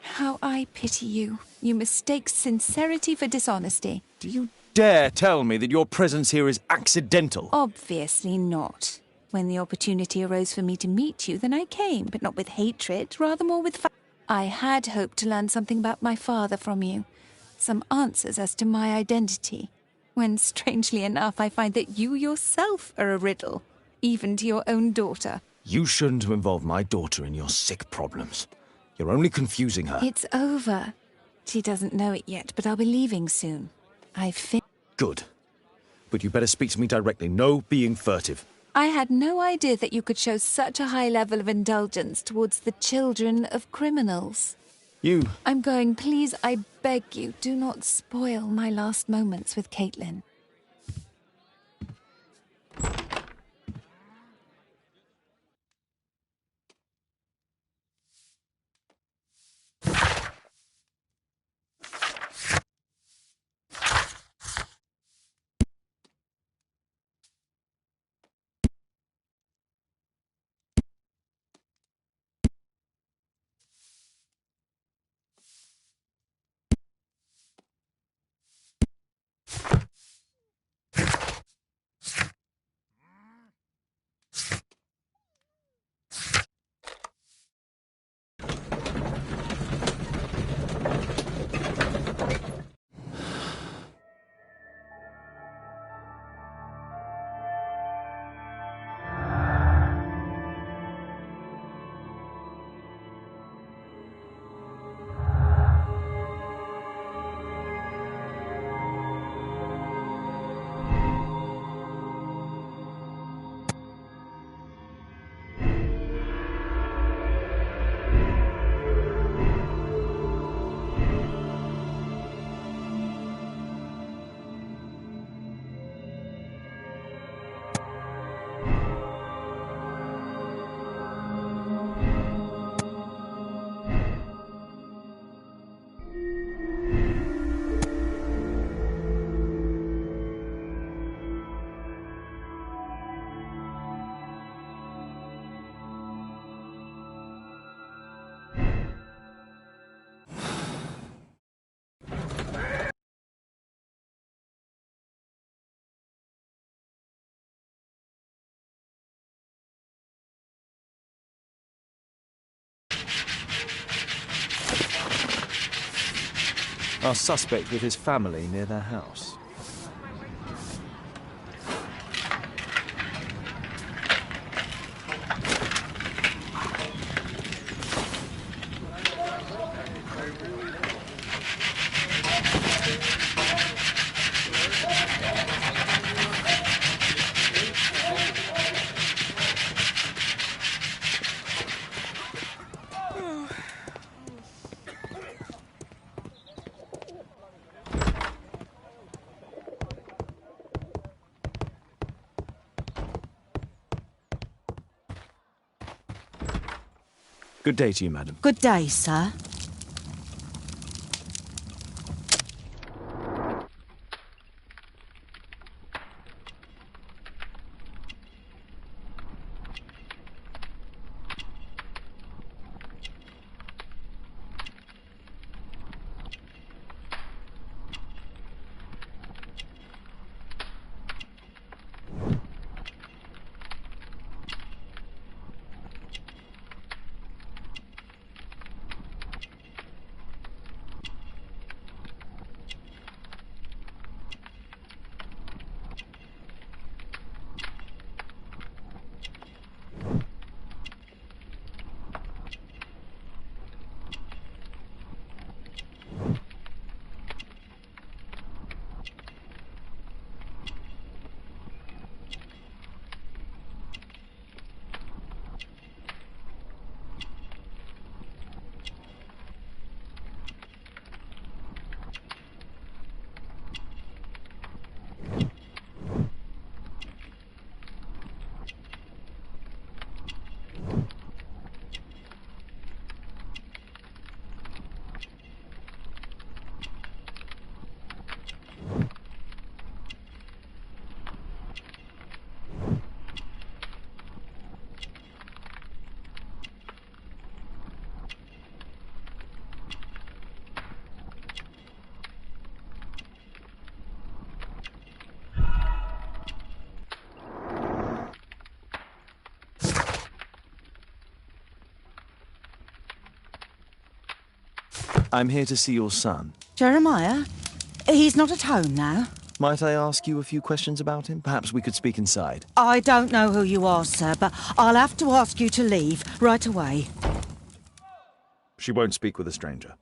How I pity you. You mistake sincerity for dishonesty.
Do you dare tell me that your presence here is accidental?
Obviously not. When the opportunity arose for me to meet you, then I came, but not with hatred, rather more with I had hoped to learn something about my father from you. Some answers as to my identity. When, strangely enough, I find that you yourself are a riddle, even to your own daughter.
You shouldn't have involved my daughter in your sick problems. You're only confusing her.
It's over. She doesn't know it yet, but I'll be leaving soon.
Good. But you better speak to me directly. No being furtive.
I had no idea that you could show such a high level of indulgence towards the children of criminals. I'm going. Please, I beg you, do not spoil my last moments with Caitlin.
Our suspect with his family near their house. Good day to you, madam.
Good day, sir.
I'm here to see your son.
Jeremiah? He's not at home now.
Might I ask you a few questions about him? Perhaps we could speak inside.
I don't know who you are, sir, but I'll have to ask you to leave right away.
She won't speak with a stranger.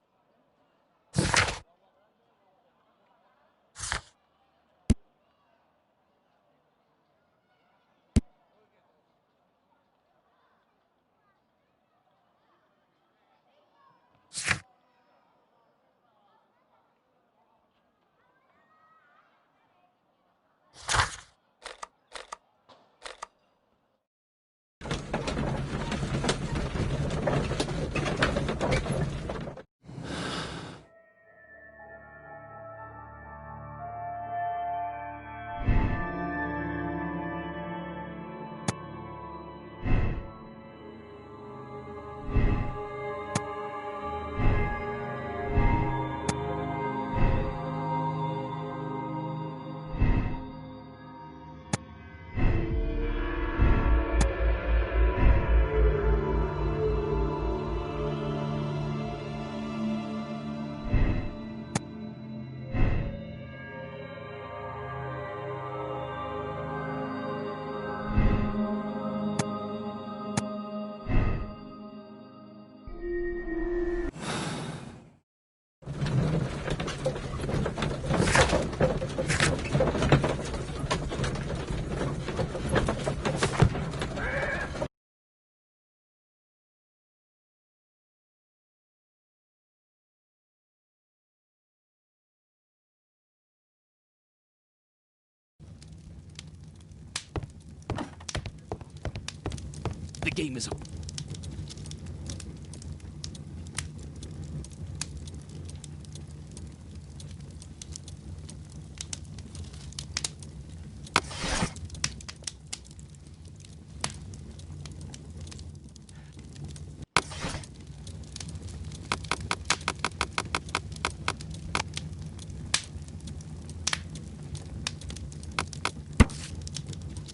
The game is over.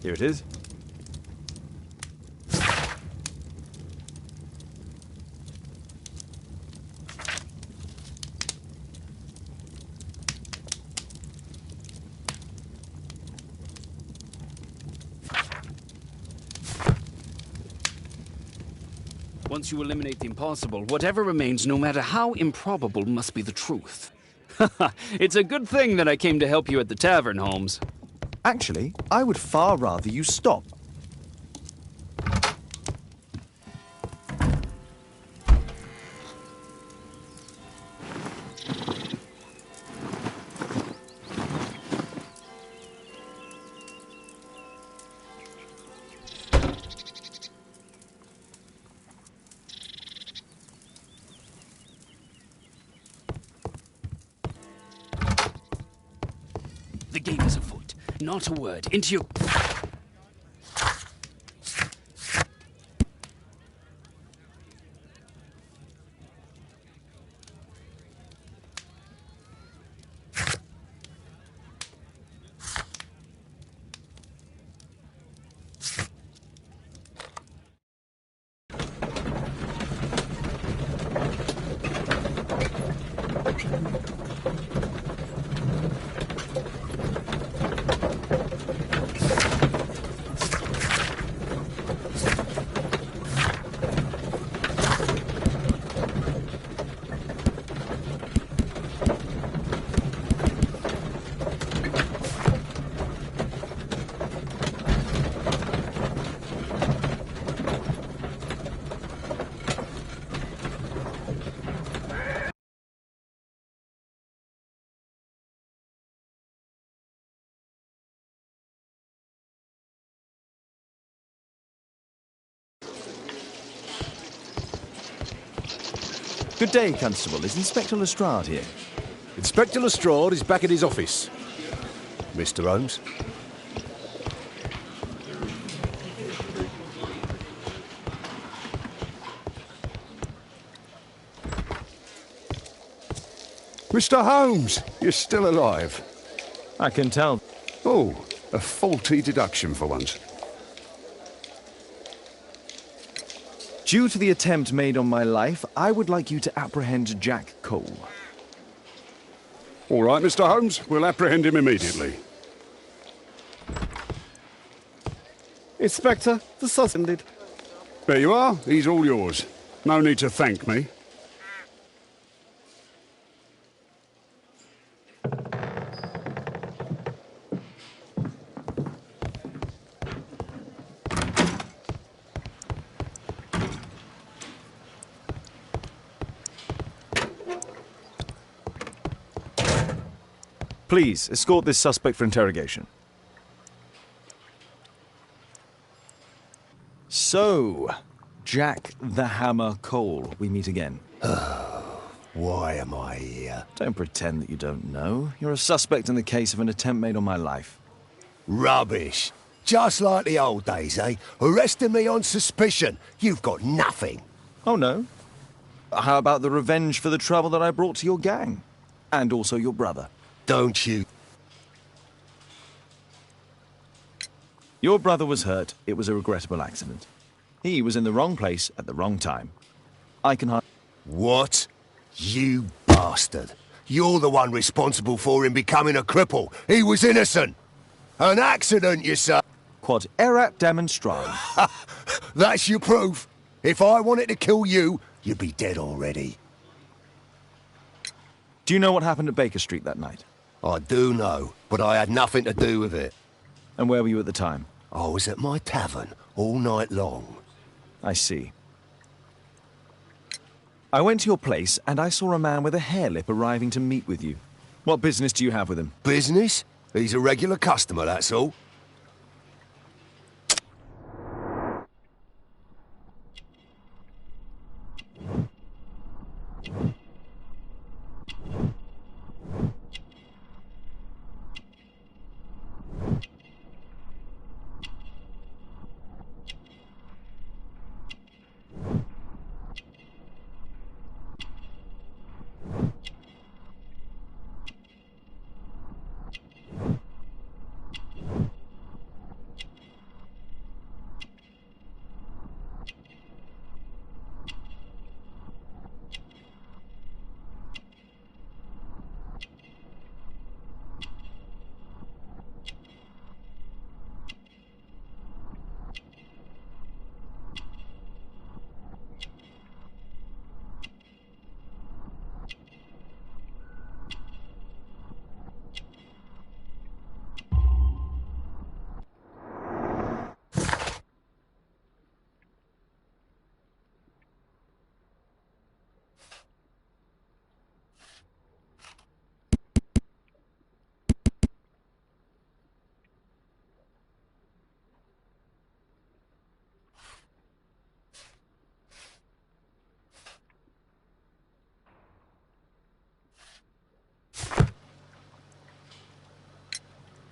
Here it is.
Once you eliminate the impossible, whatever remains, no matter how improbable, must be the truth. It's a good thing that I came to help you at the tavern, Holmes.
Actually, I would far rather you stop.
The game is afoot. Not a word. Into your...
Good day, Constable. Is Inspector Lestrade here?
Inspector Lestrade is back at his office. Mr. Holmes? Mr. Holmes, you're still alive.
I can tell.
Oh, a faulty deduction for once.
Due to the attempt made on my life, I would like you to apprehend Jack Cole.
All right, Mr. Holmes. We'll apprehend him immediately.
Inspector, the suspended.
There you are. He's all yours. No need to thank me.
Please, escort this suspect for interrogation. So, Jack the Hammer Cole, we meet again.
Why am I here?
Don't pretend that you don't know. You're a suspect in the case of an attempt made on my life.
Rubbish. Just like the old days, eh? Arresting me on suspicion. You've got nothing.
Oh, no? How about the revenge for the trouble that I brought to your gang? And also your brother.
Don't you?
Your brother was hurt. It was a regrettable accident. He was in the wrong place at the wrong time. I can
What? You bastard. You're the one responsible for him becoming a cripple. He was innocent. An accident, you say?
Quod erat demonstrare.
That's your proof. If I wanted to kill you, you'd be dead already.
Do you know what happened at Baker Street that night?
I do know, but I had nothing to do with it.
And where were you at the time?
I was at my tavern all night long.
I see. I went to your place and I saw a man with a hair lip arriving to meet with you. What business do you have with him?
Business? He's a regular customer, that's all.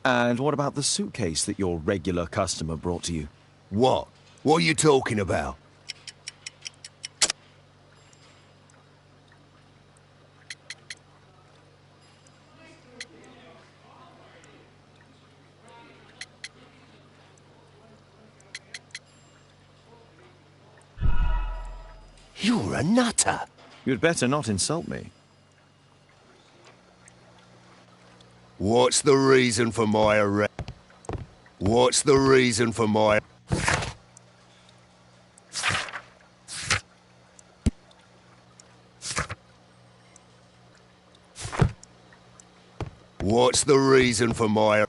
And what about the suitcase that your regular customer brought to you?
What? What are you talking about? You're a nutter.
You'd better not insult me.
What's the reason for my arrest? What's the reason for my... What's the reason for my...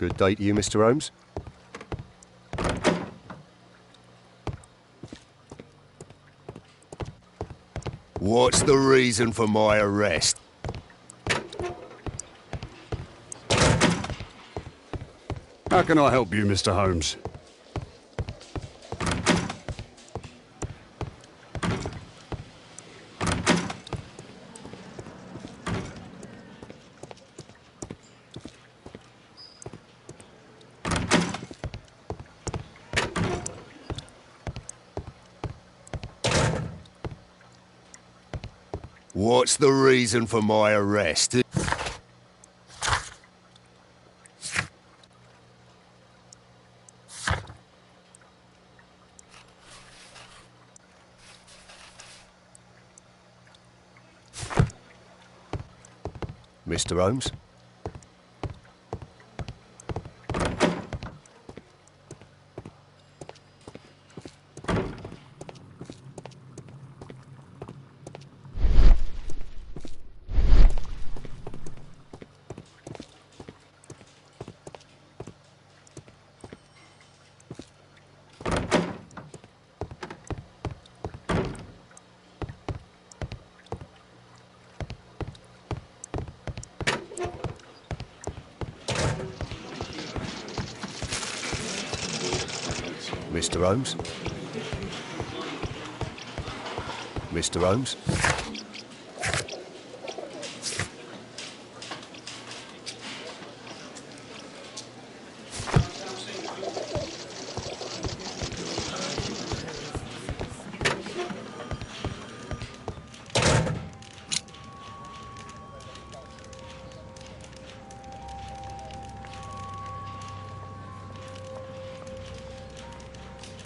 Good day to you, Mr. Holmes. What's the reason for my arrest?
How can I help you, Mr. Holmes?
What's the reason for my arrest? Mr. Holmes? Mr. Holmes? Mr. Holmes?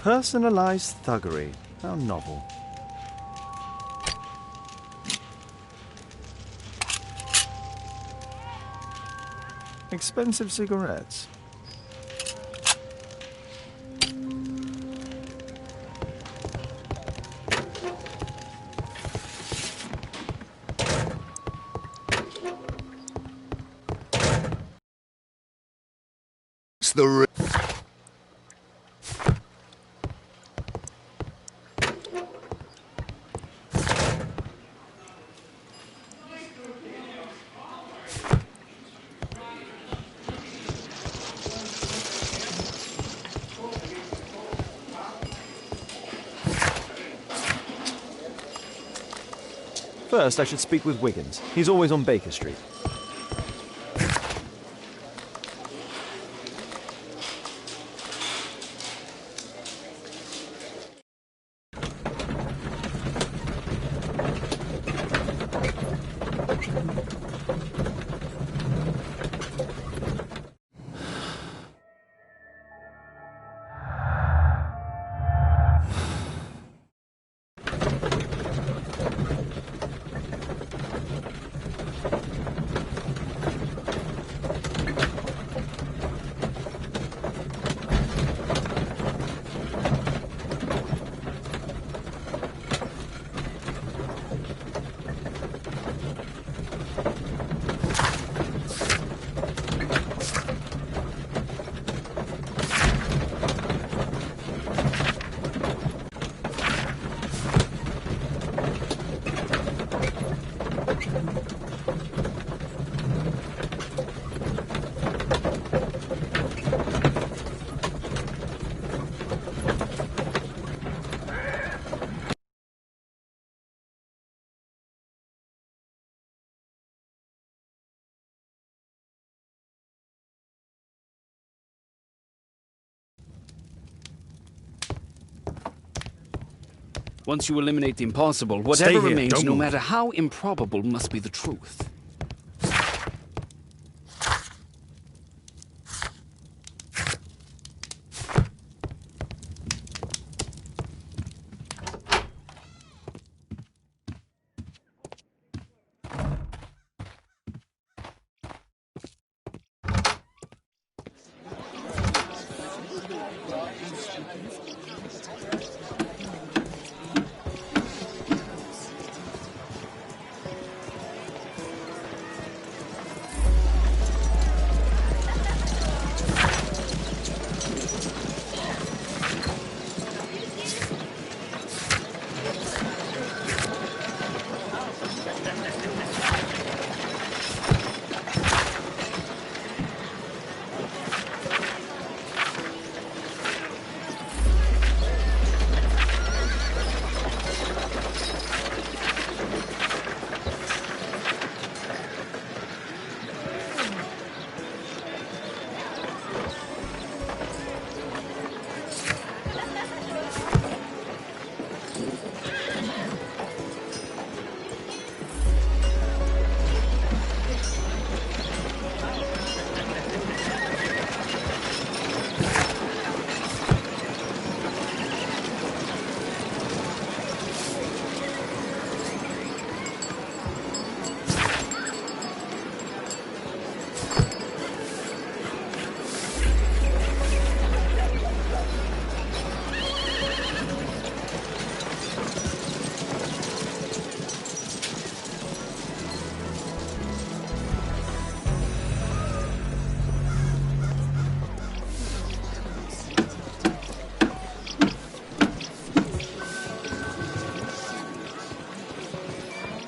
Personalised thuggery. How novel. Expensive cigarettes.
It's the
First, I should speak with Wiggins. He's always on Baker Street.
Once you eliminate the impossible, whatever
here,
remains,
don't
no
move.
matter how improbable, must be the truth.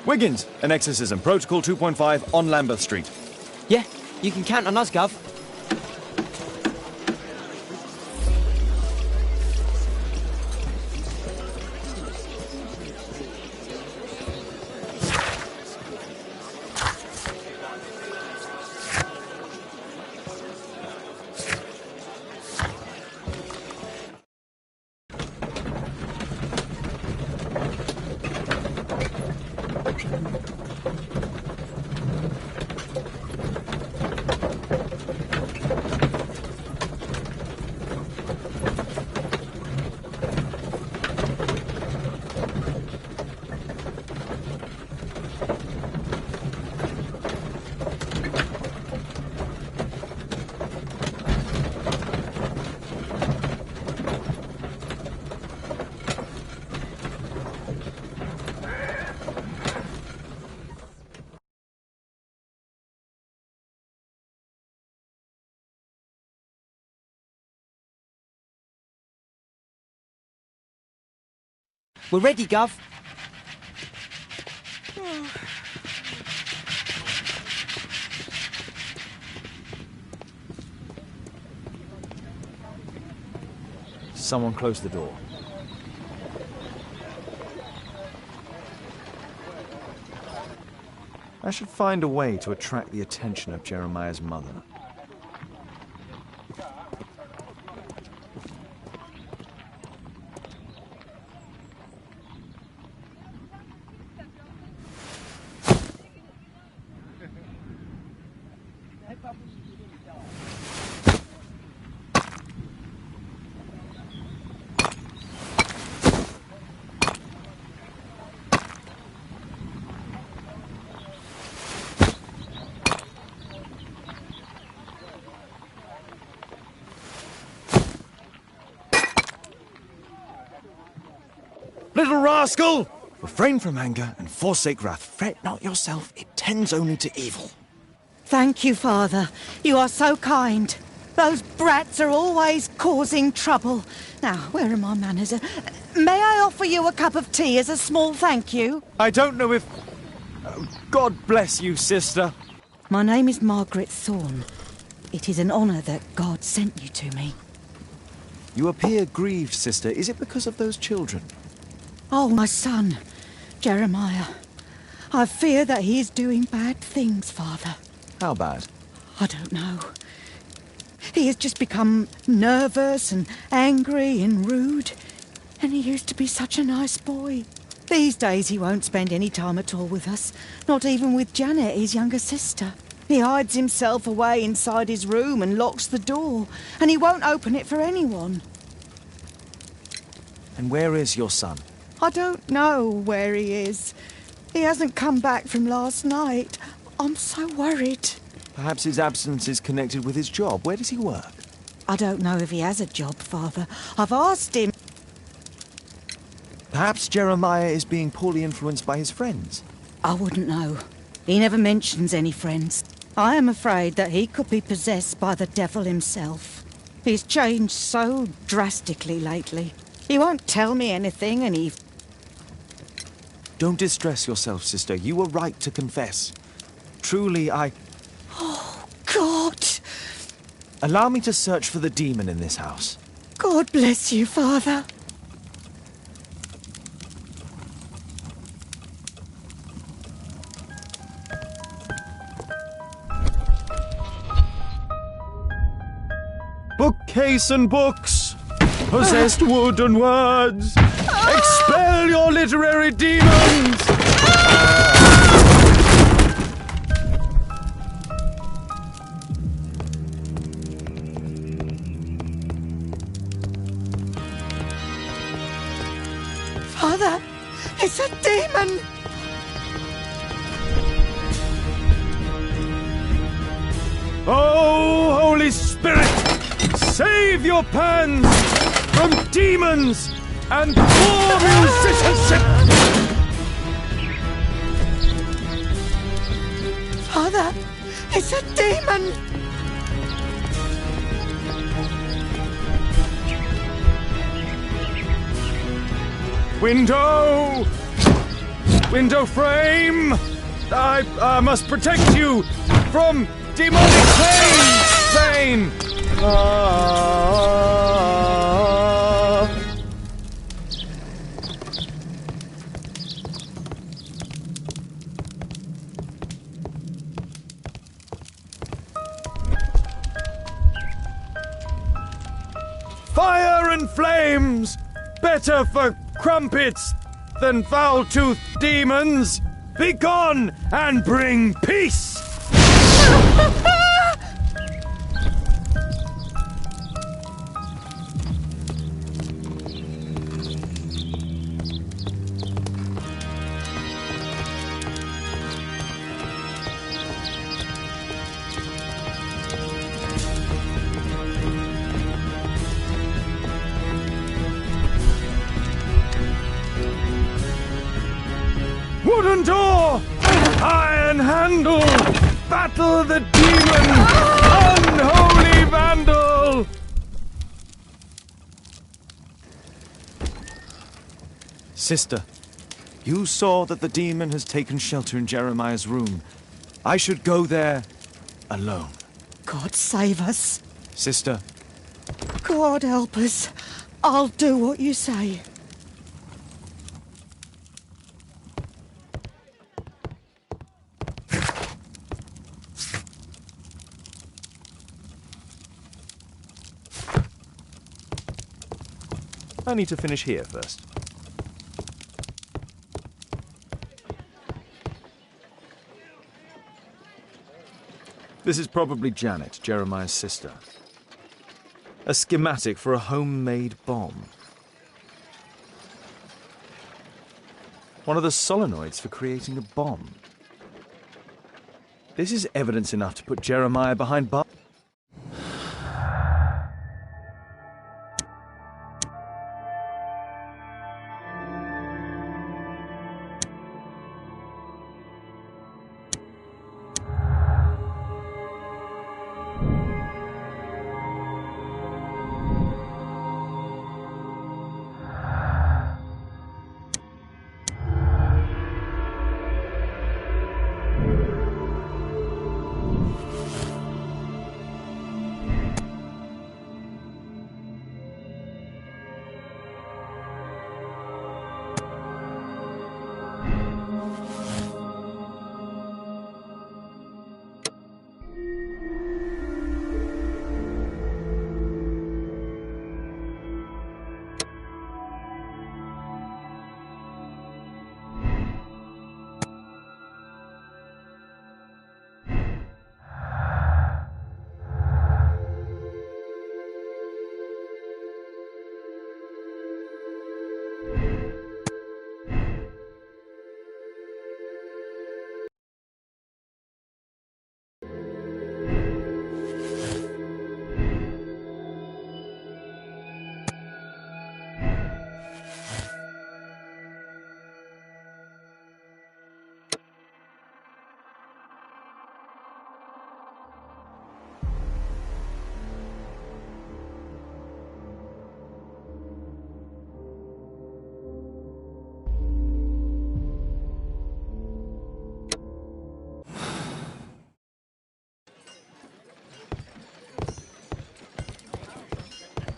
Wiggins, an exorcism. Protocol 2.5 on Lambeth Street.
Yeah, you can count on us, Gov. We're ready, Gov.
Someone close the door. I should find a way to attract the attention of Jeremiah's mother. Little rascal! Refrain from anger and forsake wrath. Fret not yourself, it tends only to evil.
Thank you, Father. You are so kind. Those brats are always causing trouble. Now, where are my manners? May I offer you a cup of tea as a small thank you?
I don't know if... God bless you, sister.
My name is Margaret Thorne. It is an honour that God sent you to me.
You appear grieved, sister. Is it because of those children?
Oh, my son, Jeremiah. I fear that he is doing bad things, Father.
How bad?
I don't know. He has just become nervous and angry and rude. And he used to be such a nice boy. These days he won't spend any time at all with us. Not even with Janet, his younger sister. He hides himself away inside his room and locks the door. And he won't open it for anyone.
And where is your son?
I don't know where he is. He hasn't come back from last night. I'm so worried.
Perhaps his absence is connected with his job. Where does he work?
I don't know if he has a job, Father. I've asked him.
Perhaps Jeremiah is being poorly influenced by his friends.
I wouldn't know. He never mentions any friends. I am afraid that he could be possessed by the devil himself. He's changed so drastically lately. He won't tell me anything and he...
Don't distress yourself, sister. You were right to confess. Truly,
Oh, God!
Allow me to search for the demon in this house.
God bless you, Father.
Bookcase and books! Possessed wood and words! Expel your literary demons!
Father, it's a demon!
Oh, Holy Spirit! Save your pans from demons and poor musicianship!
Father, it's a demon!
Window! window frame! I must protect you from demonic pain! Fire and flames! Better for crumpets than foul-toothed demons! Begone and bring peace! Wooden door! Iron handle! Battle the demon! Unholy vandal! Sister, you saw that the demon has taken shelter in Jeremiah's room. I should go there alone.
God save us.
Sister.
God help us. I'll do what you say.
I need to finish here first. This is probably Janet, Jeremiah's sister. A schematic for a homemade bomb. One of the solenoids for creating a bomb. This is evidence enough to put Jeremiah behind bars.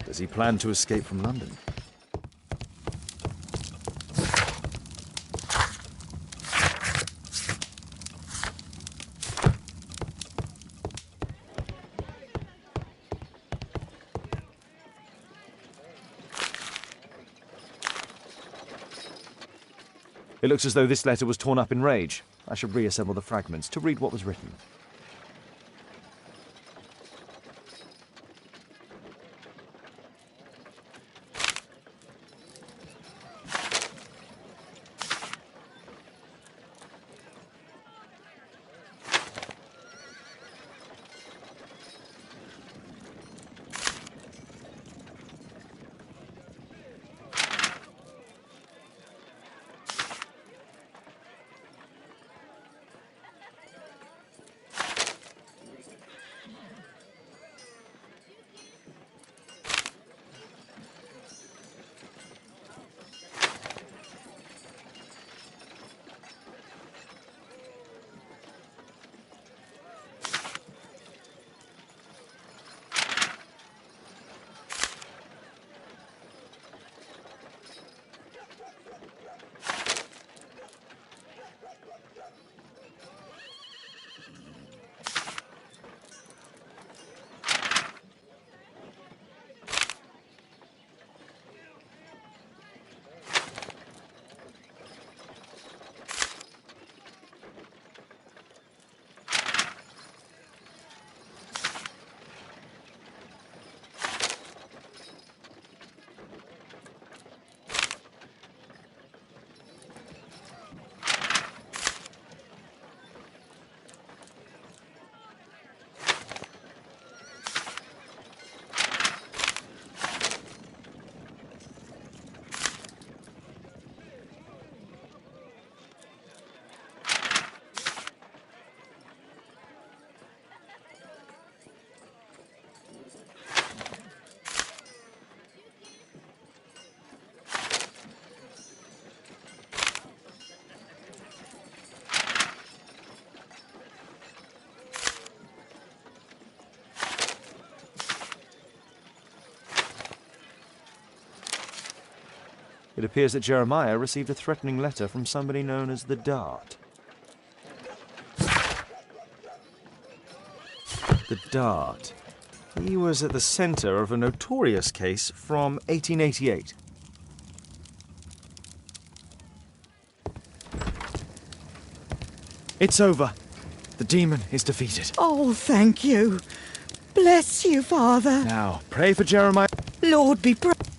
Does he plan to escape from London? It looks as though this letter was torn up in rage. I should reassemble the fragments to read what was written. It appears that Jeremiah received a threatening letter from somebody known as the Dart. The Dart. He was at the centre of a notorious case from 1888. It's over. The demon is defeated.
Oh, thank you. Bless you, Father.
Now, pray for Jeremiah.
Lord be praised.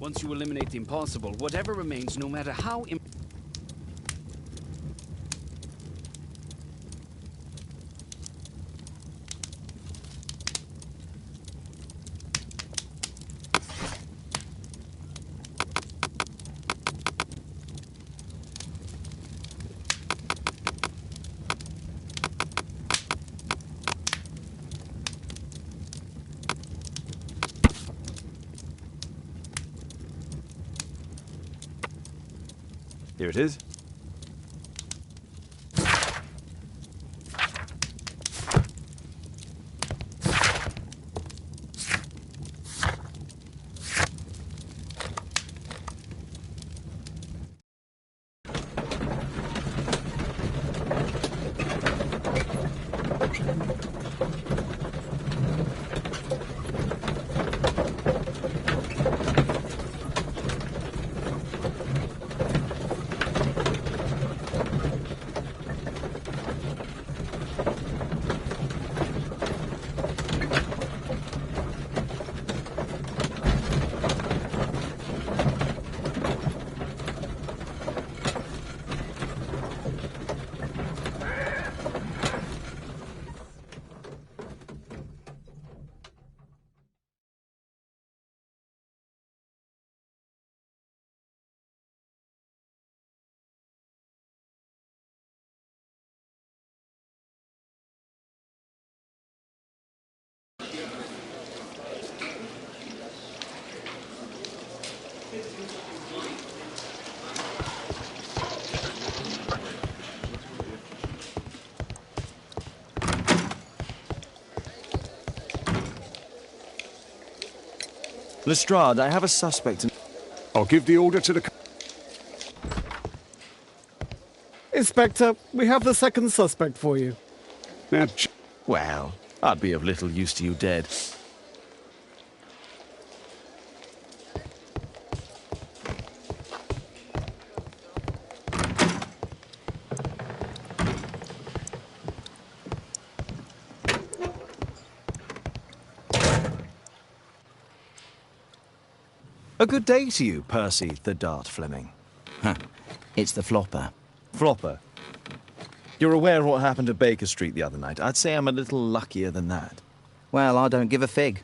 Once you eliminate the impossible, whatever remains, no matter how
Here it is. Lestrade, I have a suspect.
I'll give the order to the...
Inspector, we have the second suspect for you.
Now,
Well, I'd be of little use to you dead. A good day to you, Percy the Dart Fleming.
Huh. It's the flopper.
Flopper. You're aware of what happened at Baker Street the other night. I'd say I'm a little luckier than that.
Well, I don't give a fig.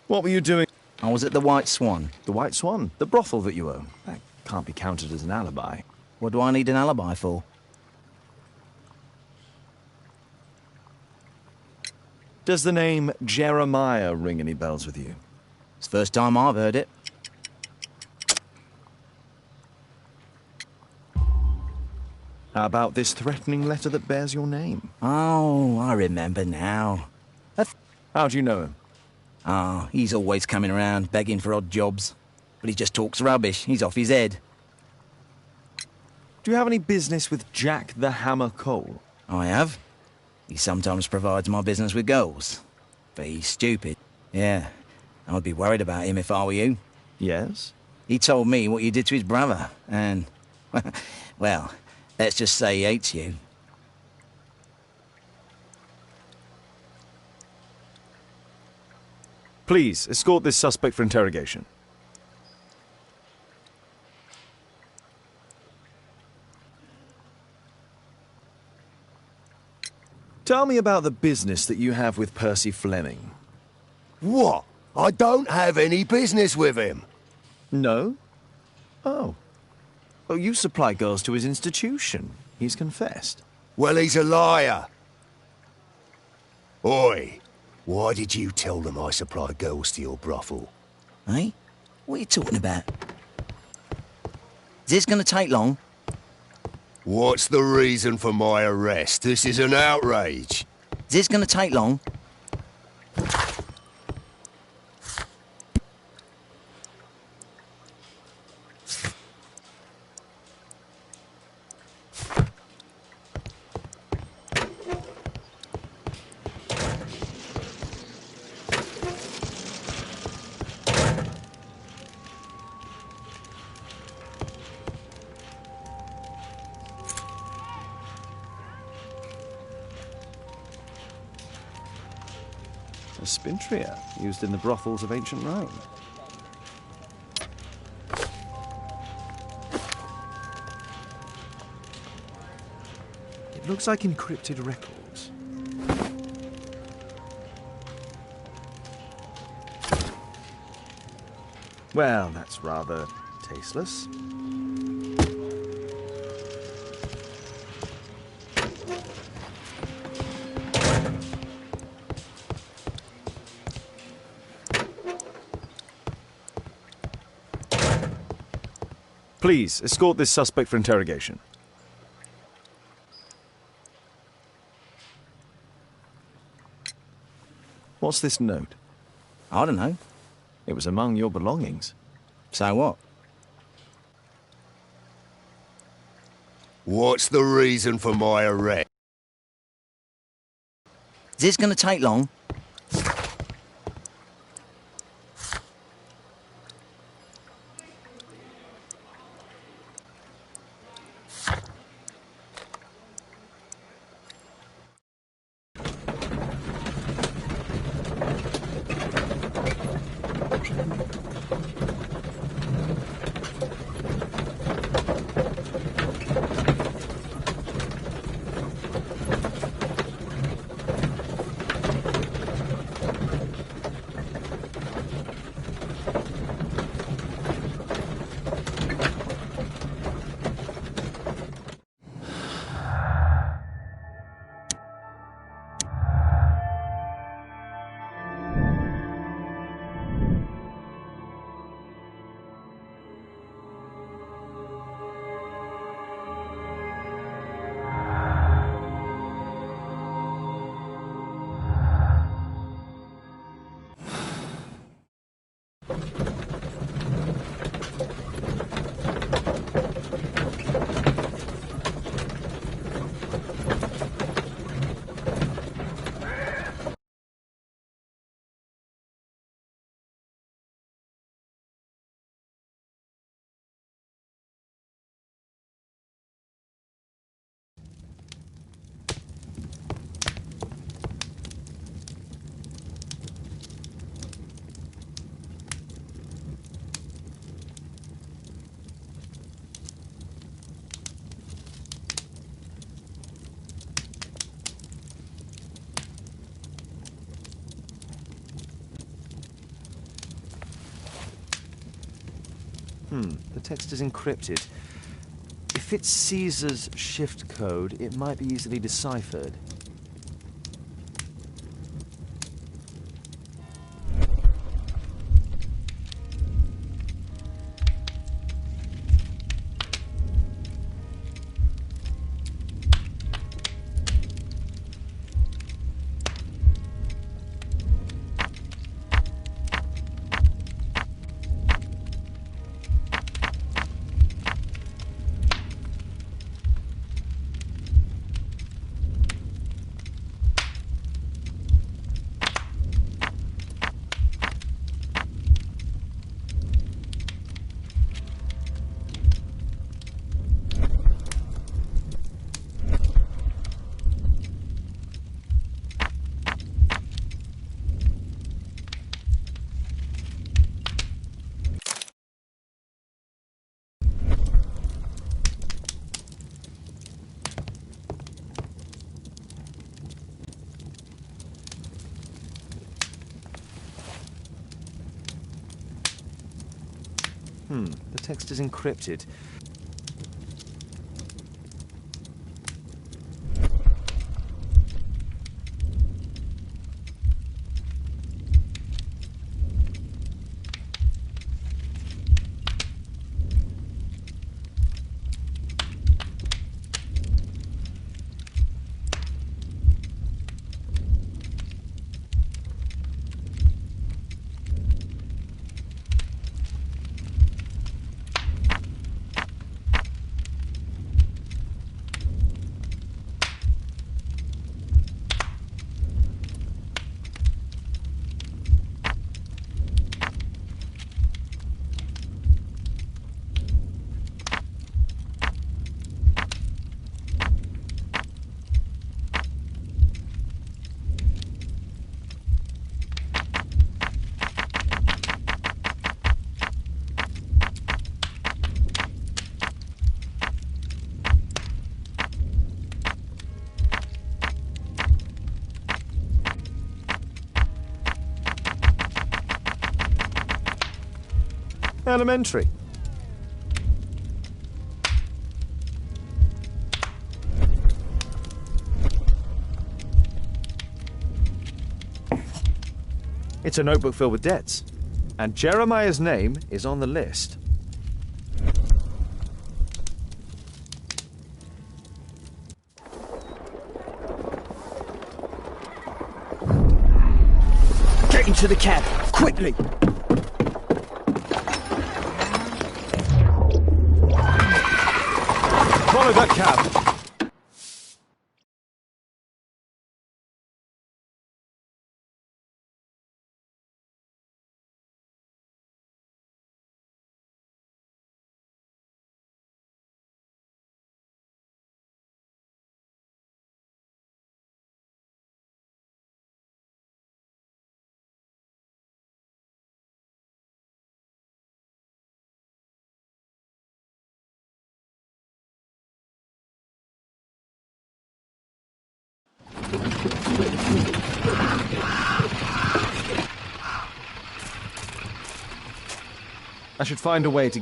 What were you doing?
I was at the White Swan.
The White Swan? The brothel that you own? That can't be counted as an alibi.
What do I need an alibi for?
Does the name Jeremiah ring any bells with you?
It's the first time I've heard it.
How about this threatening letter that bears your name?
Oh, I remember now.
How do you know him?
He's always coming around begging for odd jobs. But he just talks rubbish. He's off his head.
Do you have any business with Jack the Hammer Cole?
I have. He sometimes provides my business with girls. But he's stupid. Yeah. I'd be worried about him if I were you.
Yes?
He told me what you did to his brother, and... well, let's just say he hates you.
Please, escort this suspect for interrogation. Tell me about the business that you have with Percy Fleming.
What? I don't have any business with him.
No? Oh. Oh, you supply girls to his institution. He's confessed.
Well, he's a liar. Oi, why did you tell them I supply girls to your brothel?
Eh? What are you talking about? Is this going to take long?
What's the reason for my arrest? This is an outrage.
Is this going to take long?
A spintria, used in the brothels of ancient Rome. It looks like encrypted records. Well, that's rather tasteless. Please, escort this suspect for interrogation. What's this note?
I don't know.
It was among your belongings.
So what?
What's the reason for my arrest?
Is this going to take long?
The text is encrypted. If it's Caesar's shift code, it might be easily deciphered. The text is encrypted. Elementary. It's a notebook filled with debts, and Jeremiah's name is on the list.
Get into the cab, quickly!
Follow that cab! I should find a way to...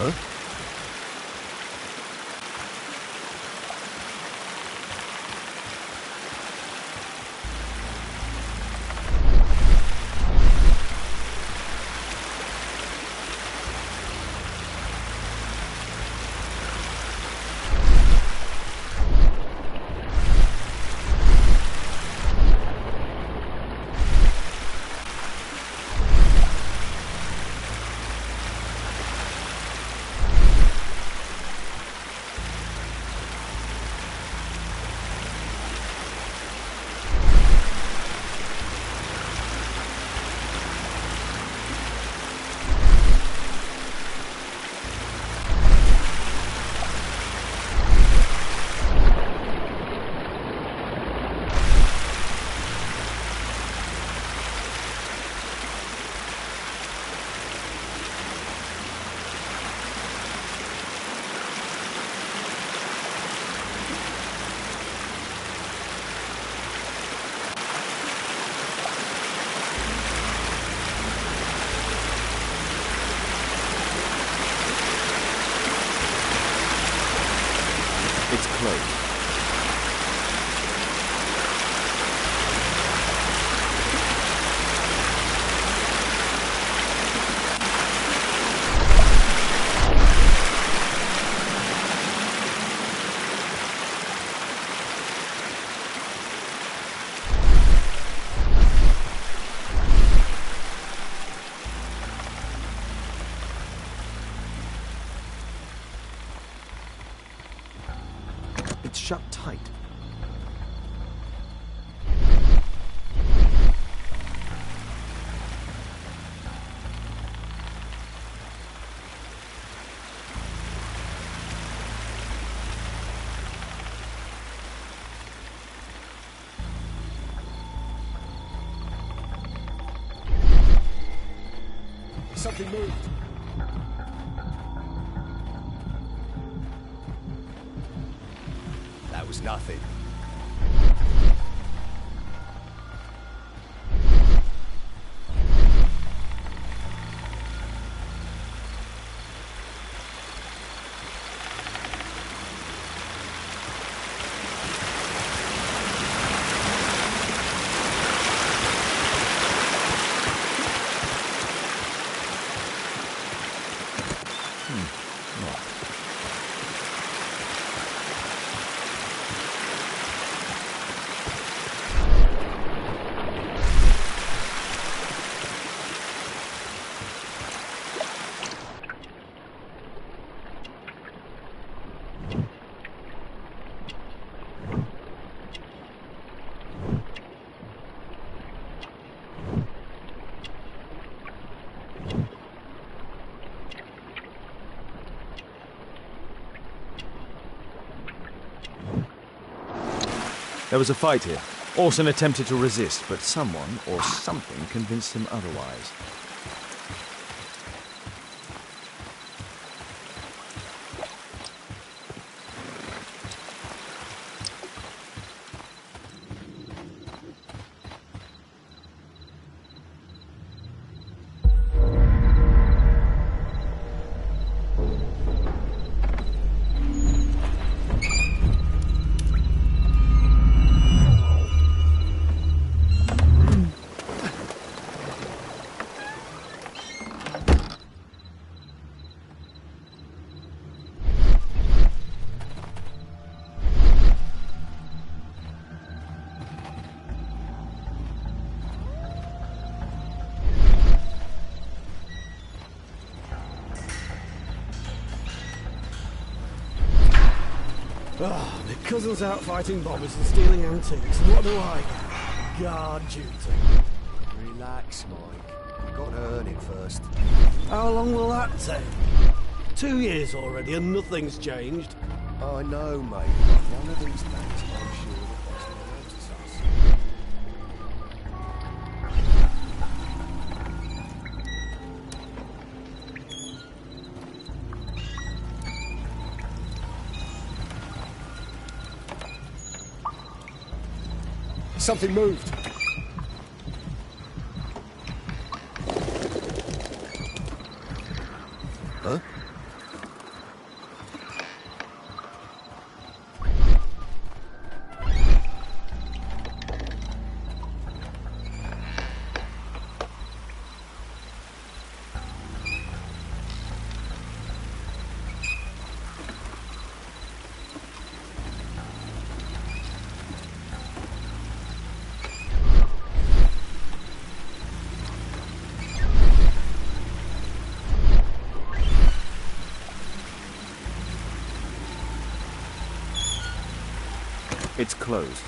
Huh?
It's closed. It's shut tight.
Something moved. That was nothing.
There was a fight here. Orson attempted to resist, but someone or something convinced him otherwise.
Oh, my cousin's out fighting bombers and stealing antiques, and what do I? Guard duty.
Relax, Mike. You've got to earn it first.
How long will that take? 2 years already and nothing's changed.
I know, mate, but one of these days I'm sure the boss will notice us.
Something moved.
Huh?
It's closed.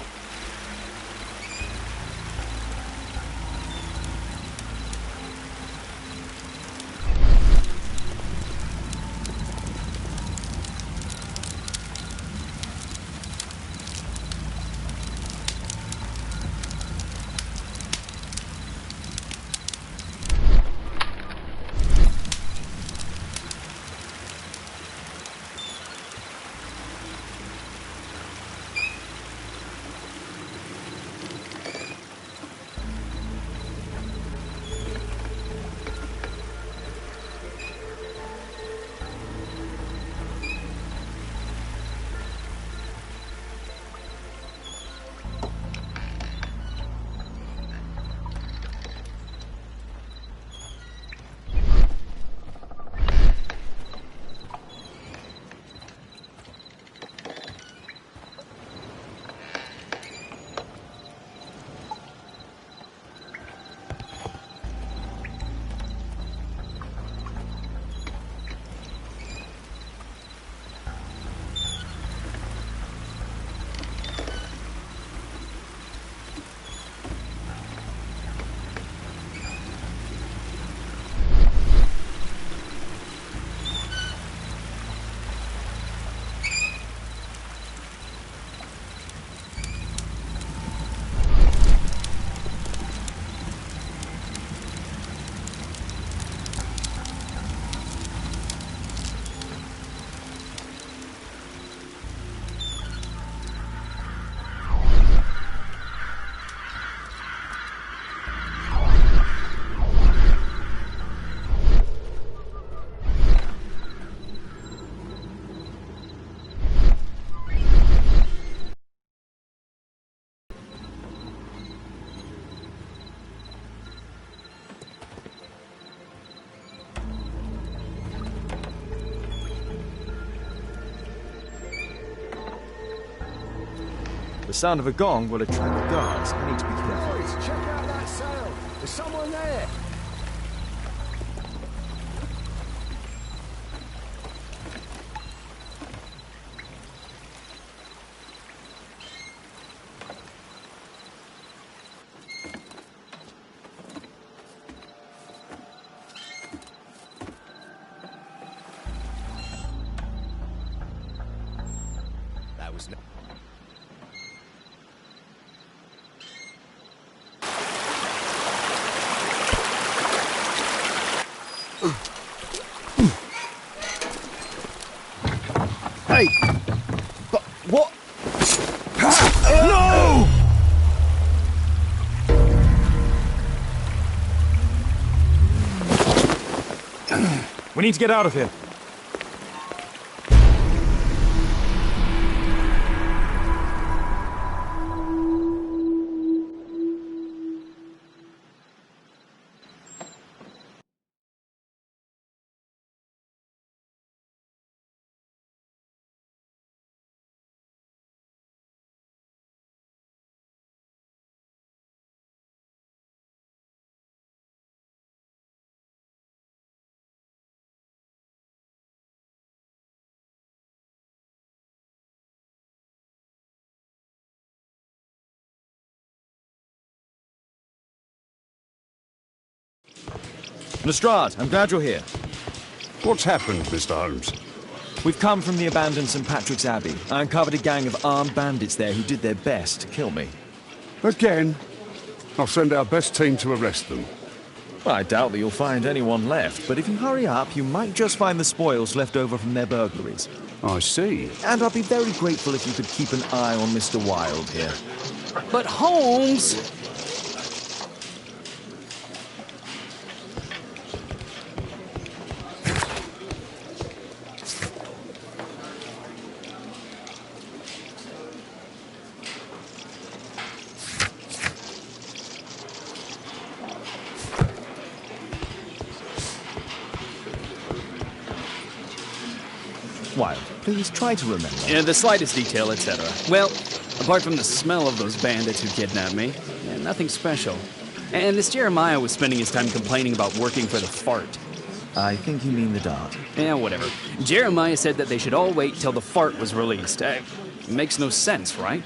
The sound of a gong will attract guards. I need to be careful.
Boys, check out that sail. There's someone there. That was no... Hey! But what? No!
We need to get out of here. Lestrade, I'm glad you're here.
What's happened, Mr. Holmes?
We've come from the abandoned St. Patrick's Abbey. I uncovered a gang of armed bandits there who did their best to kill me.
Again? I'll send our best team to arrest them.
Well, I doubt that you'll find anyone left, but if you hurry up, you might just find the spoils left over from their burglaries.
I see.
And I'd be very grateful if you could keep an eye on Mr. Wilde here.
But Holmes!
Wilde, please try to remember.
Yeah, the slightest detail, etc. Well, apart from the smell of those bandits who kidnapped me, nothing special. And this Jeremiah was spending his time complaining about working for the fart.
I think you mean the dart.
Yeah, whatever. Jeremiah said that they should all wait till the fart was released. Makes no sense, right?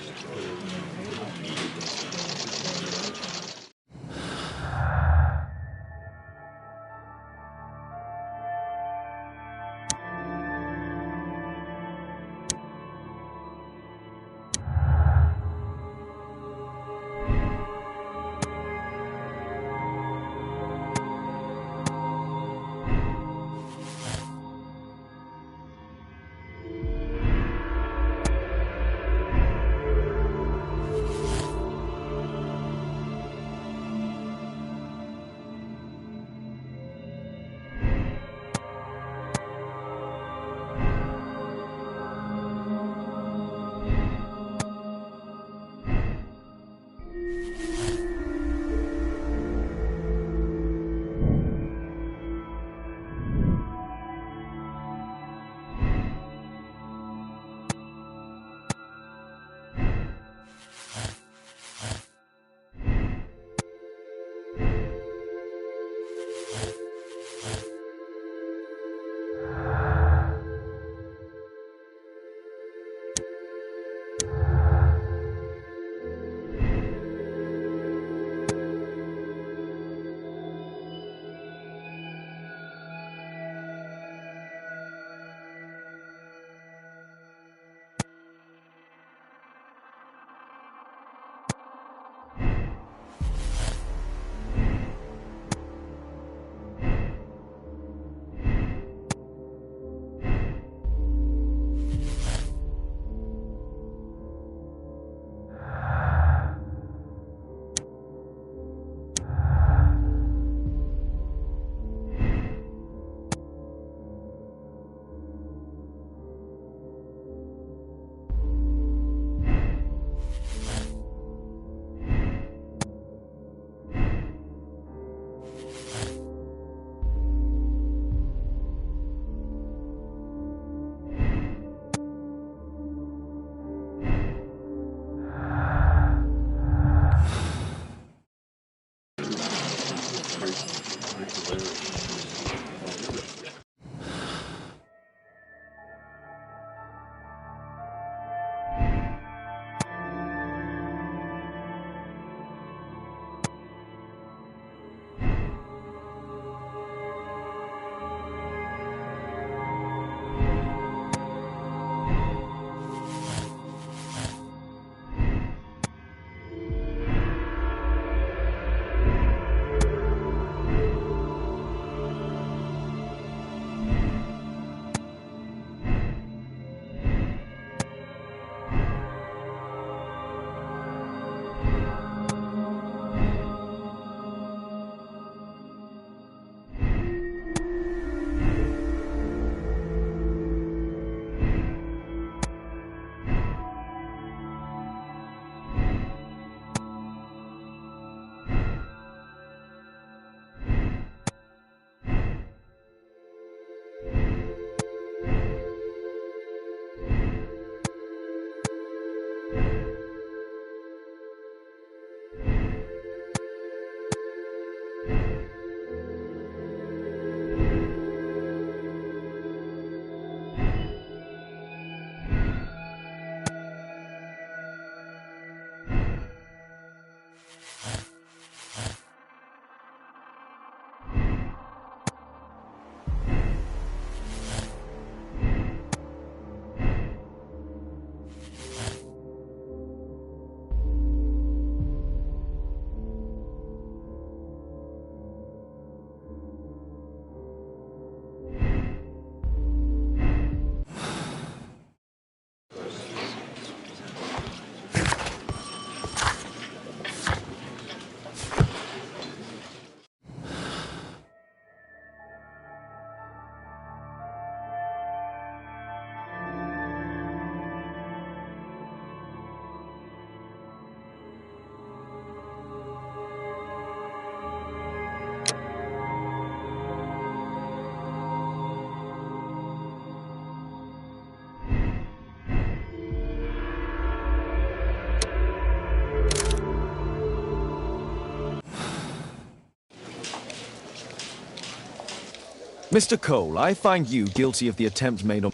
Mr. Cole, I find you guilty of the attempt made on...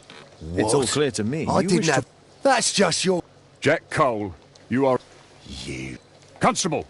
It's all
What?
clear to me.
I
You
didn't
wish to-
have... That's just your...
Jack Cole, you are...
You...
Constable,